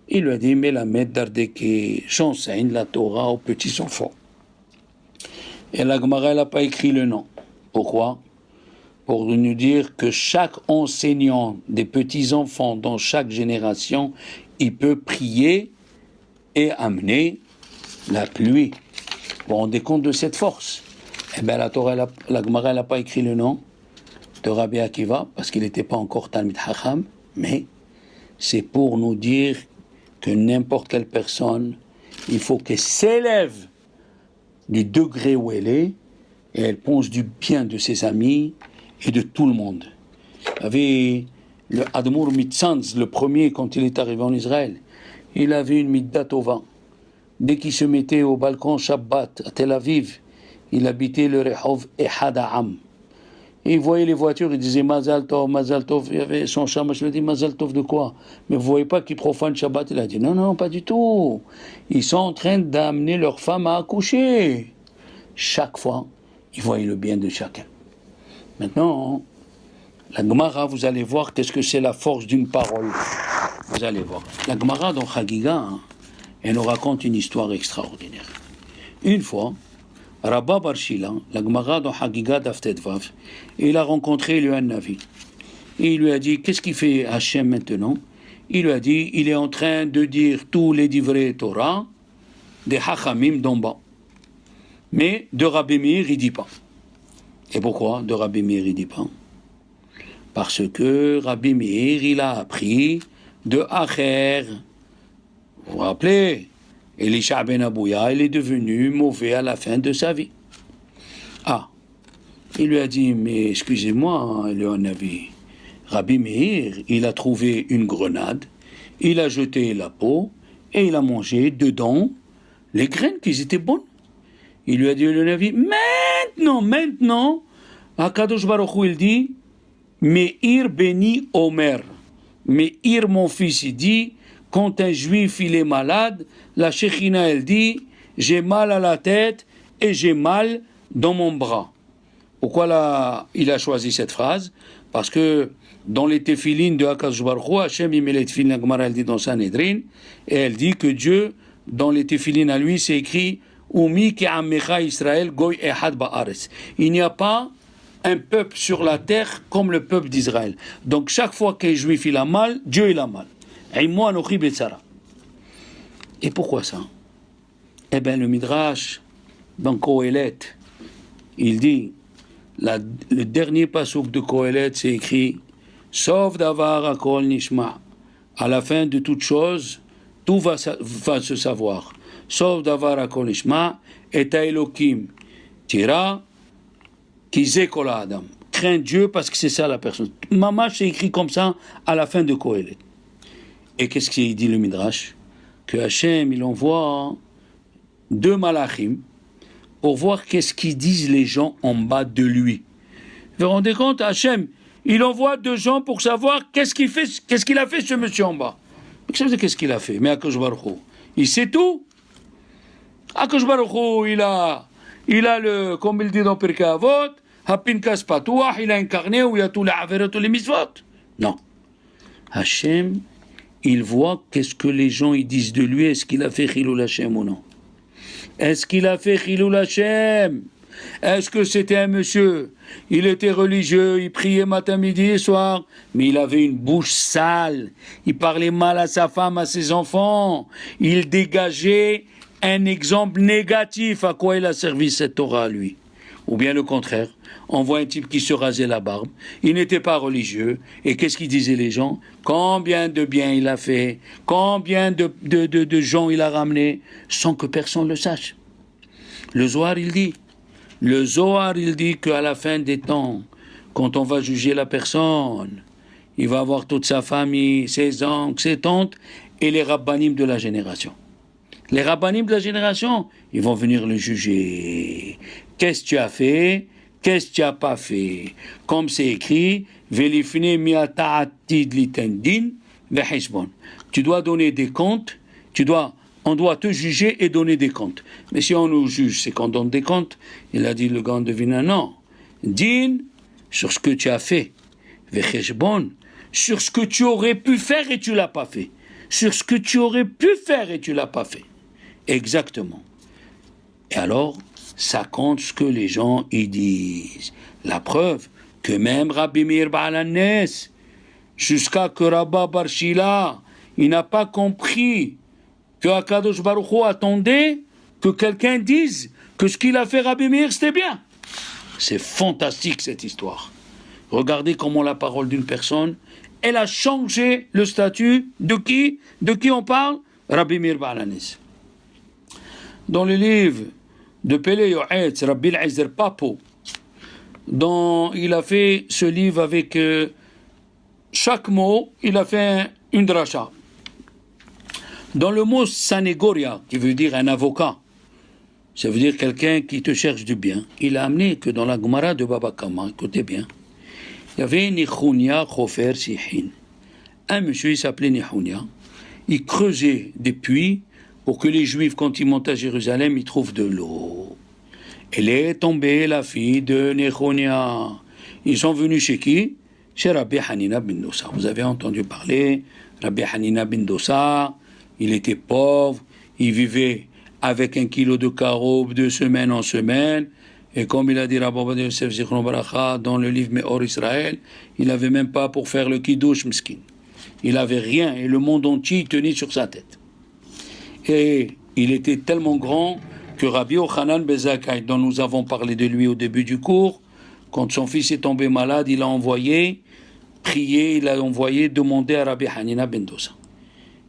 Il lui a dit, mais la maître d'Ardeke, j'enseigne la Torah aux petits enfants. Et la Gemara n'a pas écrit le nom. Pourquoi? Pour nous dire que chaque enseignant des petits-enfants dans chaque génération, il peut prier et amener la pluie. Vous vous rendez compte de cette force? Eh bien, la Gemara n'a pas écrit le nom de Rabbi Akiva, parce qu'il n'était pas encore Talmid Chacham, mais c'est pour nous dire que n'importe quelle personne, il faut qu'elle s'élève du degré où elle est, et elle pense du bien de ses amis et de tout le monde. Il y avait le Admour Mitzanz, le premier, quand il est arrivé en Israël, il avait une middat tova. Dès qu'il se mettait au balcon Shabbat à Tel Aviv, il habitait le Rehov Ehad Ha'am. Et il voyait les voitures, il disait Mazal Tov, Mazal Tov. Il y avait son chamash, je lui ai dit Mazal Tov de quoi? Mais vous voyez pas qu'ils profanent Shabbat? Il a dit non, non, pas du tout. Ils sont en train d'amener leur femme à accoucher. Chaque fois, ils voyaient le bien de chacun. Maintenant, la Gemara, vous allez voir qu'est-ce que c'est la force d'une parole. Vous allez voir. La Gemara dans Chagiga, elle nous raconte une histoire extraordinaire. Une fois, Rabba Bar Shila, la Gemara dans Chagiga d'Aftetvav, il a rencontré le Navi. Et il lui a dit, qu'est-ce qu'il fait Hachem maintenant? Il lui a dit, il est en train de dire tous les divrei Torah des Hachamim d'en bas. Mais de Rabbi Meir, il dit pas. Et pourquoi de Rabbi Meir, il dit pas? Parce que Rabbi Meir, il a appris de Acher. Vous vous rappelez? Elisha ben Abouya, il est devenu mauvais à la fin de sa vie. Ah, il lui a dit, mais excusez-moi, le Navi, Rabbi Meir, il a trouvé une grenade, il a jeté la peau et il a mangé dedans les graines qui étaient bonnes. Il lui a dit, le Navi, maintenant, Akadosh Baruch Hu, il dit, Meir béni Omer, Meir mon fils, il dit, quand un juif il est malade, la Shekhinah elle dit, j'ai mal à la tête et j'ai mal dans mon bras. Pourquoi il a choisi cette phrase? Parce que dans les téphilines de Akadosh Baruch Hu, Hachem il met les téphilines, la Gemara elle dit dans Sanhedrin, et elle dit que Dieu dans les téphilines à lui, c'est écrit Umi ke'amecha Israël goy ehad ba'aretz. Il n'y a pas un peuple sur la terre comme le peuple d'Israël. Donc chaque fois qu'un juif il a mal, Dieu il a mal. Et moi, anochi betzara. Et pourquoi ça? Eh bien, le Midrash, dans Kohelet, il dit, le dernier passouk de Kohelet, c'est écrit Sauf davar akol nishma. À la fin de toute chose, tout va se savoir. Sauf davar akol nishma, et Elokim tira kize kol adam. Crains Dieu parce que c'est ça la personne. Mamash, c'est écrit comme ça à la fin de Kohelet. Et qu'est-ce qu'il dit le Midrash? Que Hachem, il envoie 2 malachim pour voir qu'est-ce qu'ils disent les gens en bas de lui. Vous vous rendez compte, Hachem, il envoie 2 gens pour savoir qu'est-ce qu'il a fait ce monsieur en bas. Qu'est-ce qu'il a fait? Mais Akadosh Baruch Hu, il sait tout. Akadosh Baruch Hu, il a le, comme il dit dans Pirkei Avot, Hapinkas Patouach, il a incarné où il y a tous les avérots, tous les mitzvot. Non. Hachem, il voit qu'est-ce que les gens ils disent de lui, est-ce qu'il a fait Chilul Hashem ou non? Est-ce qu'il a fait Chilul Hashem? Est-ce que c'était un monsieur? Il était religieux, il priait matin, midi et soir, mais il avait une bouche sale, il parlait mal à sa femme, à ses enfants, il dégageait un exemple négatif à quoi il a servi cette Torah à lui. Ou bien le contraire, on voit un type qui se rasait la barbe, il n'était pas religieux, et qu'est-ce qu'ils disaient les gens? Combien de bien il a fait, combien de gens il a ramené, sans que personne le sache. Le Zohar il dit qu'à la fin des temps, quand on va juger la personne, il va avoir toute sa famille, ses oncles, ses tantes, et les rabbanim de la génération. Les rabbanim de la génération, ils vont venir le juger. Qu'est-ce que tu as fait? Qu'est-ce que tu n'as pas fait? Comme c'est écrit, tu dois donner des comptes, on doit te juger et donner des comptes. Mais si on nous juge, c'est qu'on donne des comptes. Il a dit le grand devinant, non. Din sur ce que tu as fait. Vecheshbon sur ce que tu aurais pu faire et tu l'as pas fait. Sur ce que tu aurais pu faire et tu l'as pas fait. Exactement. Et alors, ça compte ce que les gens y disent. La preuve que même Rabbi Meir Baal HaNes, jusqu'à que Rabba Bar Shila, il n'a pas compris que Akadosh Baruch Hu attendait que quelqu'un dise que ce qu'il a fait Rabbi Meir, c'était bien. C'est fantastique cette histoire. Regardez comment la parole d'une personne, elle a changé le statut de qui? De qui on parle? Rabbi Meir Baal HaNes. Dans le livre de Pele Yoetz, Rabbi Eliezer Papo, dont il a fait ce livre avec chaque mot, il a fait une dracha. Dans le mot Sanegoria, qui veut dire un avocat, ça veut dire quelqu'un qui te cherche du bien, il a amené que dans la Gemara de Baba Kama, écoutez bien, il y avait Nechounia Chofer Sihin. Un monsieur, il s'appelait Nechounia, il creusait des puits pour que les Juifs, quand ils montent à Jérusalem, ils trouvent de l'eau. Elle est tombée, la fille de Nechounia. Ils sont venus chez qui? Chez Rabbi Hanina ben Dosa. Vous avez entendu parler, Rabbi Hanina ben Dosa, il était pauvre, il vivait avec 1 kilo de caroube de semaine en semaine, et comme il a dit Rabbi Ovadia Yosef Zichron Baracha dans le livre Meor Israël, il n'avait même pas pour faire le kiddush miskin. Il n'avait rien, et le monde entier tenait sur sa tête. Et il était tellement grand que Rabbi Yochanan ben Zakkai, dont nous avons parlé de lui au début du cours, quand son fils est tombé malade, il a envoyé prier, il a envoyé demander à Rabbi Hanina ben Dosa.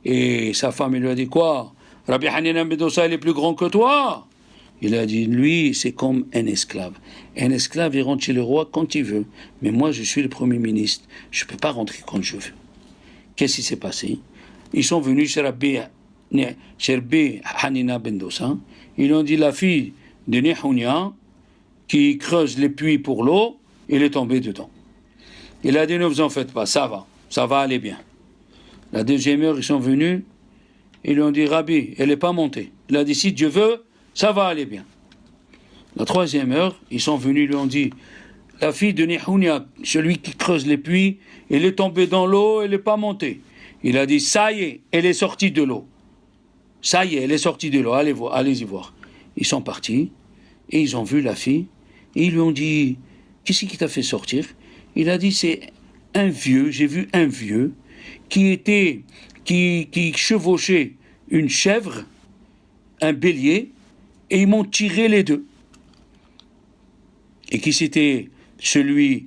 Et sa femme, il lui a dit quoi? Rabbi Hanina ben Dosa, il est plus grand que toi? Il a dit, lui, c'est comme un esclave. Un esclave, il rentre chez le roi quand il veut. Mais moi, je suis le premier ministre. Je ne peux pas rentrer quand je veux. Qu'est-ce qui s'est passé? Ils sont venus chez Rabbi Hanina ben Dosa. Ils ont dit, la fille de Nechounia, qui creuse les puits pour l'eau, il est tombé dedans. Il a dit, ne vous en faites pas, ça va aller bien. La deuxième heure, ils sont venus, ils lui ont dit, Rabbi, elle n'est pas montée. Il a dit, si Dieu veut, ça va aller bien. La troisième heure, ils sont venus, ils lui ont dit, la fille de Nechounia, celui qui creuse les puits, elle est tombée dans l'eau, elle n'est pas montée. Il a dit, ça y est, elle est sortie de l'eau. Ça y est, elle est sortie de l'eau, allez-y voir. Ils sont partis, et ils ont vu la fille, et ils lui ont dit, qu'est-ce qui t'a fait sortir? Il a dit, c'est un vieux, j'ai vu un vieux, qui chevauchait une chèvre, un bélier, et ils m'ont tiré les deux. Et qui c'était celui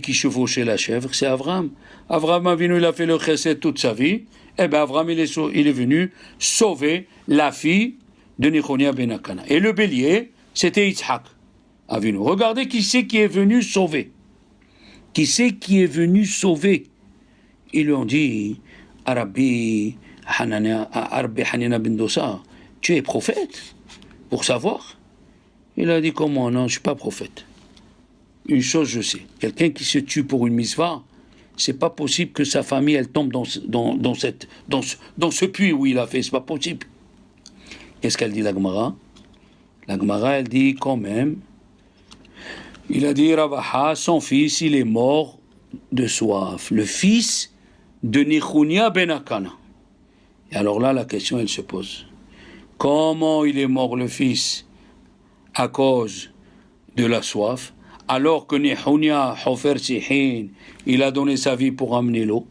qui chevauchait la chèvre? C'est Abraham. Abraham Avinu, il a fait le chesed toute sa vie. Eh bien, Abraham, il est venu sauver la fille de Nechonia ben Akana. Et le bélier, c'était Yitzhak Avinu. Regardez qui c'est qui est venu sauver. Qui c'est qui est venu sauver? Ils lui ont dit, Rabbi Hanina ben Dosa, tu es prophète pour savoir? Il a dit, comment? Non, je ne suis pas prophète. Une chose je sais, quelqu'un qui se tue pour une mitzvah, c'est pas possible que sa famille elle tombe dans ce puits où il a fait, c'est pas possible. Qu'est-ce qu'elle dit la Gemara? La Gemara elle dit quand même, il a dit Ravaha, son fils il est mort de soif, le fils de Nechonia ben Akana. Et alors là la question elle se pose, comment il est mort le fils à cause de la soif? Alors que Nechonia, Hofer Sihin, il a donné sa vie pour amener l'eau.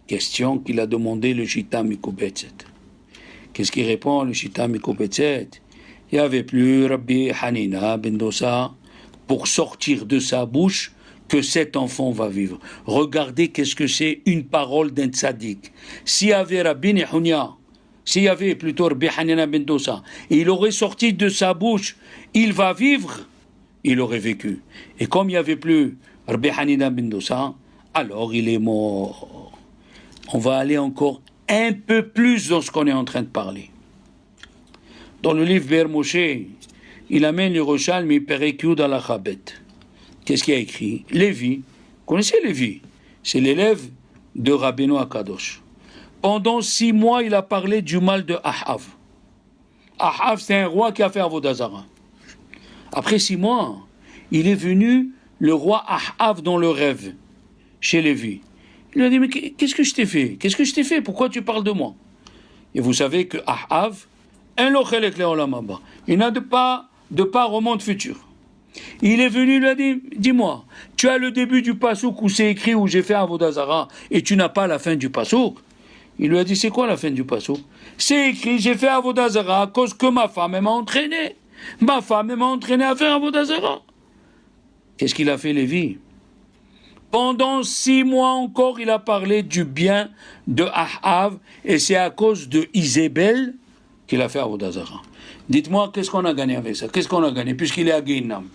Question qu'il a demandé le Shita Mikobetzet. Qu'est-ce qu'il répond le Shita Mikobetzet? Il n'y avait plus Rabbi Hanina ben Dosa pour sortir de sa bouche que cet enfant va vivre. Regardez qu'est-ce que c'est une parole d'un tzaddik. S'il y avait Rabbi Nechonia, s'il y avait plutôt Rabbi Hanina ben Dosa, il aurait sorti de sa bouche, il va vivre, il aurait vécu. Et comme il n'y avait plus Rabbi Hanina ben Dosa, alors il est mort. On va aller encore un peu plus dans ce qu'on est en train de parler. Dans le livre Be'er Moshe, il amène le Yerushalmi Perek Yud al Chabet. Qu'est-ce qu'il y a écrit? Lévi. Vous connaissez Lévi? C'est l'élève de Rabbeinu Akadosh. Pendant 6 mois, il a parlé du mal de Ahav. Ahav, c'est un roi qui a fait Avodah Zara. Après 6 mois, il est venu le roi Ahav dans le rêve, chez Lévi. Il lui a dit, mais qu'est-ce que je t'ai fait? Qu'est-ce que je t'ai fait? Pourquoi tu parles de moi? Et vous savez que Ahav, il n'a de part au monde futur. Il est venu, il lui a dit, dis-moi, tu as le début du pasouk où c'est écrit, où j'ai fait Avodah Zara, et tu n'as pas la fin du pasouk. Il lui a dit, c'est quoi la fin du pasouk? C'est écrit, j'ai fait Avodah Zara à cause que ma femme m'a entraîné. Ma femme m'a entraîné à faire Avodah Zara. Qu'est-ce qu'il a fait, Lévi? Pendant 6 mois encore, il a parlé du bien de Ahav, et c'est à cause de Isabelle qu'il a fait Avodah Zara. Dites-moi, qu'est-ce qu'on a gagné avec ça? Qu'est-ce qu'on a gagné? Puisqu'il est à Guéhinam.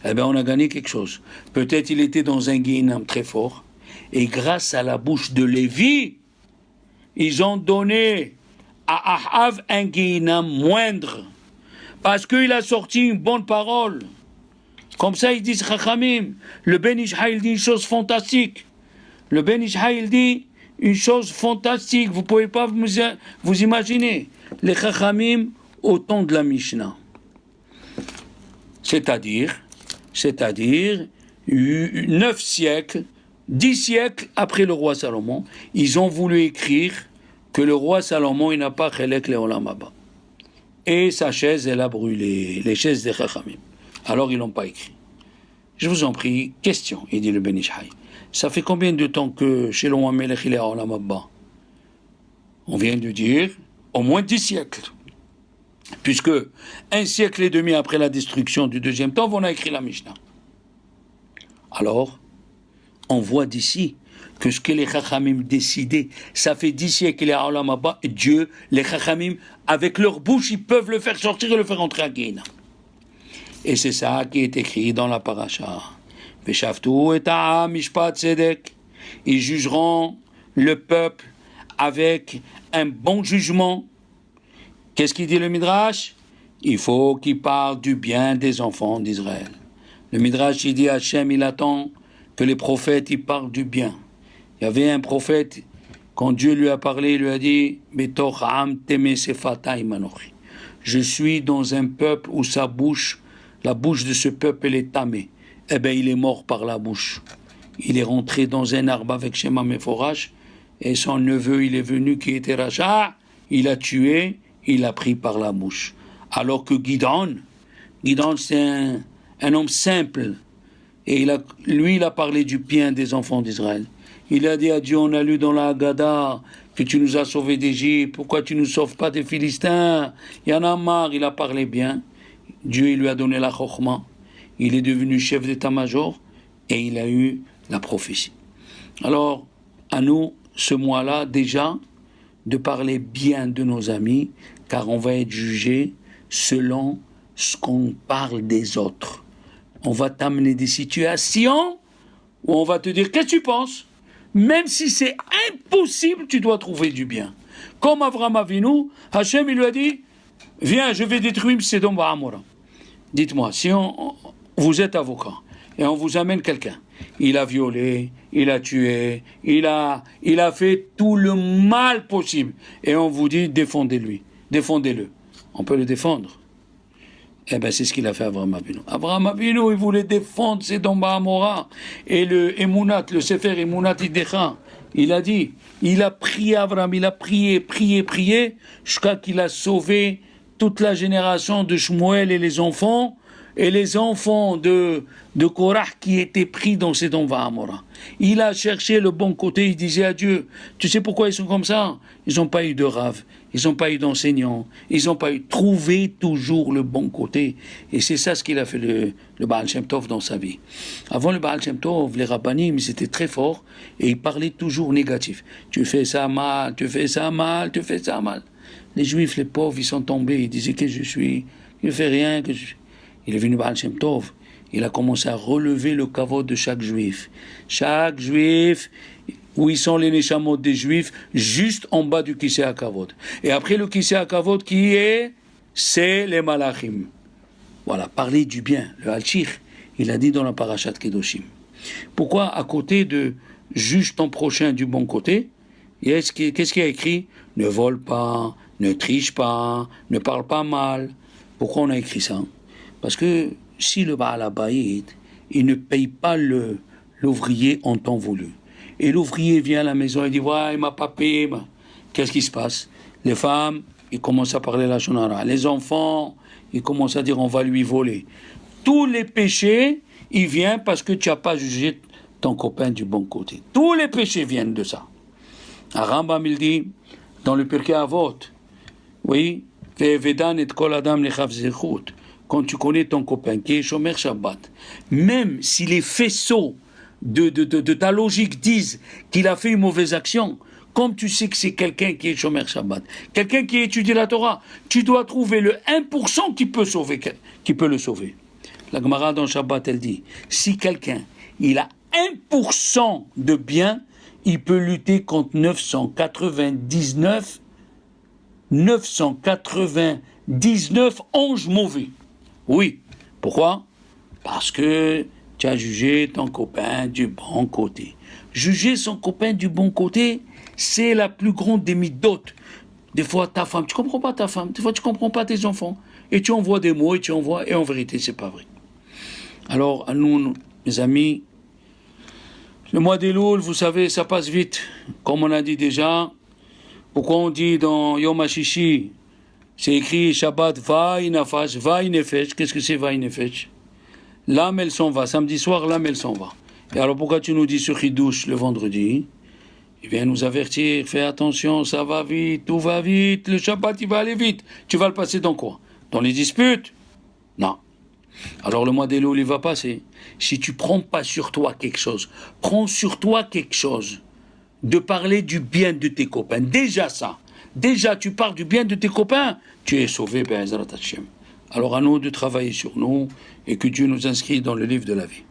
Eh bien, on a gagné quelque chose. Peut-être il était dans un Guéhinam très fort, et grâce à la bouche de Lévi, ils ont donné à Ahav un Guéhinam moindre, parce qu'il a sorti une bonne parole. Comme ça, ils disent Chachamim. Le Ben Ishai, il dit une chose fantastique. Le Ben Ishai, il dit une chose fantastique. Vous ne pouvez pas vous imaginer. Les Chachamim au temps de la Mishnah. C'est-à-dire 9 siècles, 10 siècles après le roi Salomon, ils ont voulu écrire que le roi Salomon, il n'a pas Chelek Leolam Haba. Et sa chaise, elle a brûlé, les chaises des Chachamim. Alors ils n'ont pas écrit. Je vous en prie, question, il dit le Ben Ishai. Ça fait combien de temps que Shlomo HaMelech il est à Olam Haba? On vient de dire au moins 10 siècles. Puisque 1 siècle et demi après la destruction du 2e temple, on a écrit la Mishnah. Alors, on voit d'ici que ce que les Chachamim décidaient, ça fait 10 siècles qu'il est à Olam Haba, et Dieu, les Chachamim, avec leur bouche, ils peuvent le faire sortir et le faire entrer à Guéna. Et c'est ça qui est écrit dans la paracha. Veshavtu et ha'am mishpat tzedek. Ils jugeront le peuple avec un bon jugement. Qu'est-ce qu'il dit le Midrash? Il faut qu'il parle du bien des enfants d'Israël. Le Midrash, il dit Hachem, il attend que les prophètes, ils parlent du bien. Il y avait un prophète, quand Dieu lui a parlé, il lui a dit Betoch ha'am teme sefatai manochi. Je suis dans un peuple où sa bouche, la bouche de ce peuple, elle est tamée. Eh bien, il est mort par la bouche. Il est rentré dans un arbre avec Shema Meforash, et son neveu, il est venu, qui était Racha, il a tué, il l'a pris par la bouche. Alors que Gidon, c'est un homme simple. Et il a parlé du bien des enfants d'Israël. Il a dit à Dieu, on a lu dans la Haggadah que tu nous as sauvés d'Égypte, pourquoi tu ne nous sauves pas des Philistins? Il y en a marre, il a parlé bien. Dieu, il lui a donné la chokhmah. Il est devenu chef d'état-major et il a eu la prophétie. Alors, à nous, ce mois-là, déjà, de parler bien de nos amis, car on va être jugé selon ce qu'on parle des autres. On va t'amener des situations où on va te dire, qu'est-ce que tu penses? Même si c'est impossible, tu dois trouver du bien. Comme Avraham Avinu, Hachem, il lui a dit, viens, je vais détruire Sodome et Amora. Dites-moi, si vous êtes avocat, et on vous amène quelqu'un, il a violé, il a tué, il a fait tout le mal possible, et on vous dit, défendez-le. On peut le défendre. Eh bien, c'est ce qu'il a fait Avraham Avinu. Avraham Avinu, il voulait défendre Sodome et Amora. Et le Emunat, le Sefer Emunat Idecha, il a dit, il a prié Avraham, il a prié, jusqu'à qu'il a sauvé toute la génération de Shmuel et les enfants de Korah qui étaient pris dans Sodome et Amora. Il a cherché le bon côté, il disait à Dieu, tu sais pourquoi ils sont comme ça? Ils n'ont pas eu de rave, ils n'ont pas eu d'enseignants, ils n'ont pas eu... Trouver toujours le bon côté. Et c'est ça ce qu'il a fait le Baal Shem Tov dans sa vie. Avant le Baal Shem Tov, les rabbanim, ils étaient très forts et ils parlaient toujours négatif. Tu fais ça mal, tu fais ça mal, tu fais ça mal. Les juifs, les pauvres, ils sont tombés, ils disaient que je suis, je ne fais rien, que je... Il est venu Baal Shem Tov, il a commencé à relever le kavod de chaque juif. Chaque juif, où ils sont les neshamot des juifs, juste en bas du Kisei HaKavod. Et après le Kisei HaKavod, qui est? C'est les malachim. Voilà, parler du bien. Le Halchich, il a dit dans la parashat Kedoshim. Pourquoi à côté de juge ton prochain du bon côté, qu'est-ce qu'il y a écrit? Ne vole pas, ne triche pas, ne parle pas mal. Pourquoi on a écrit ça? Parce que si le Baal Habayit, il ne paye pas l'ouvrier en temps voulu, et l'ouvrier vient à la maison et dit, ouais, il m'a pas payé, qu'est-ce qui se passe? Les femmes, ils commencent à parler la shonara. Les enfants, ils commencent à dire, on va lui voler. Tous les péchés, ils viennent parce que tu n'as pas jugé ton copain du bon côté. Tous les péchés viennent de ça. Rambam, il dit, dans le Pirkei Avot, oui, Ve'evedan et kol adam lechav zechut. Quand tu connais ton copain qui est Shomer Shabbat, même si les faisceaux de ta logique disent qu'il a fait une mauvaise action, comme tu sais que c'est quelqu'un qui est Shomer Shabbat, quelqu'un qui étudie la Torah, tu dois trouver le 1% qui peut le sauver. La Gemara dans Shabbat, elle dit, si quelqu'un, il a 1% de bien, il peut lutter contre 999 anges mauvais. Oui. Pourquoi? Parce que tu as jugé ton copain du bon côté. Juger son copain du bon côté, c'est la plus grande des midotes. Des fois, ta femme, tu ne comprends pas ta femme. Des fois, tu ne comprends pas tes enfants. Et tu envoies des mots, et en vérité, ce n'est pas vrai. Alors, à nous, mes amis, le mois d'Elul, vous savez, ça passe vite. Comme on a dit déjà, pourquoi on dit dans Yom HaShishi, c'est écrit Shabbat, Vaï Nafash, Vaï Nefesh. Qu'est-ce que c'est Vaï Nefesh? L'âme, elle s'en va. Samedi soir, l'âme, elle s'en va. Et alors, pourquoi tu nous dis ce Chidouche le vendredi? Il vient nous avertir, fais attention, ça va vite, tout va vite, le Shabbat, il va aller vite. Tu vas le passer dans quoi? Dans les disputes? Non. Alors, le mois d'Elul, il va passer. Si tu prends pas sur toi quelque chose, prends sur toi quelque chose de parler du bien de tes copains. Déjà ça. Déjà, tu parles du bien de tes copains, tu es sauvé, Be'ezrat Hashem. Alors à nous de travailler sur nous et que Dieu nous inscrit dans le livre de la vie.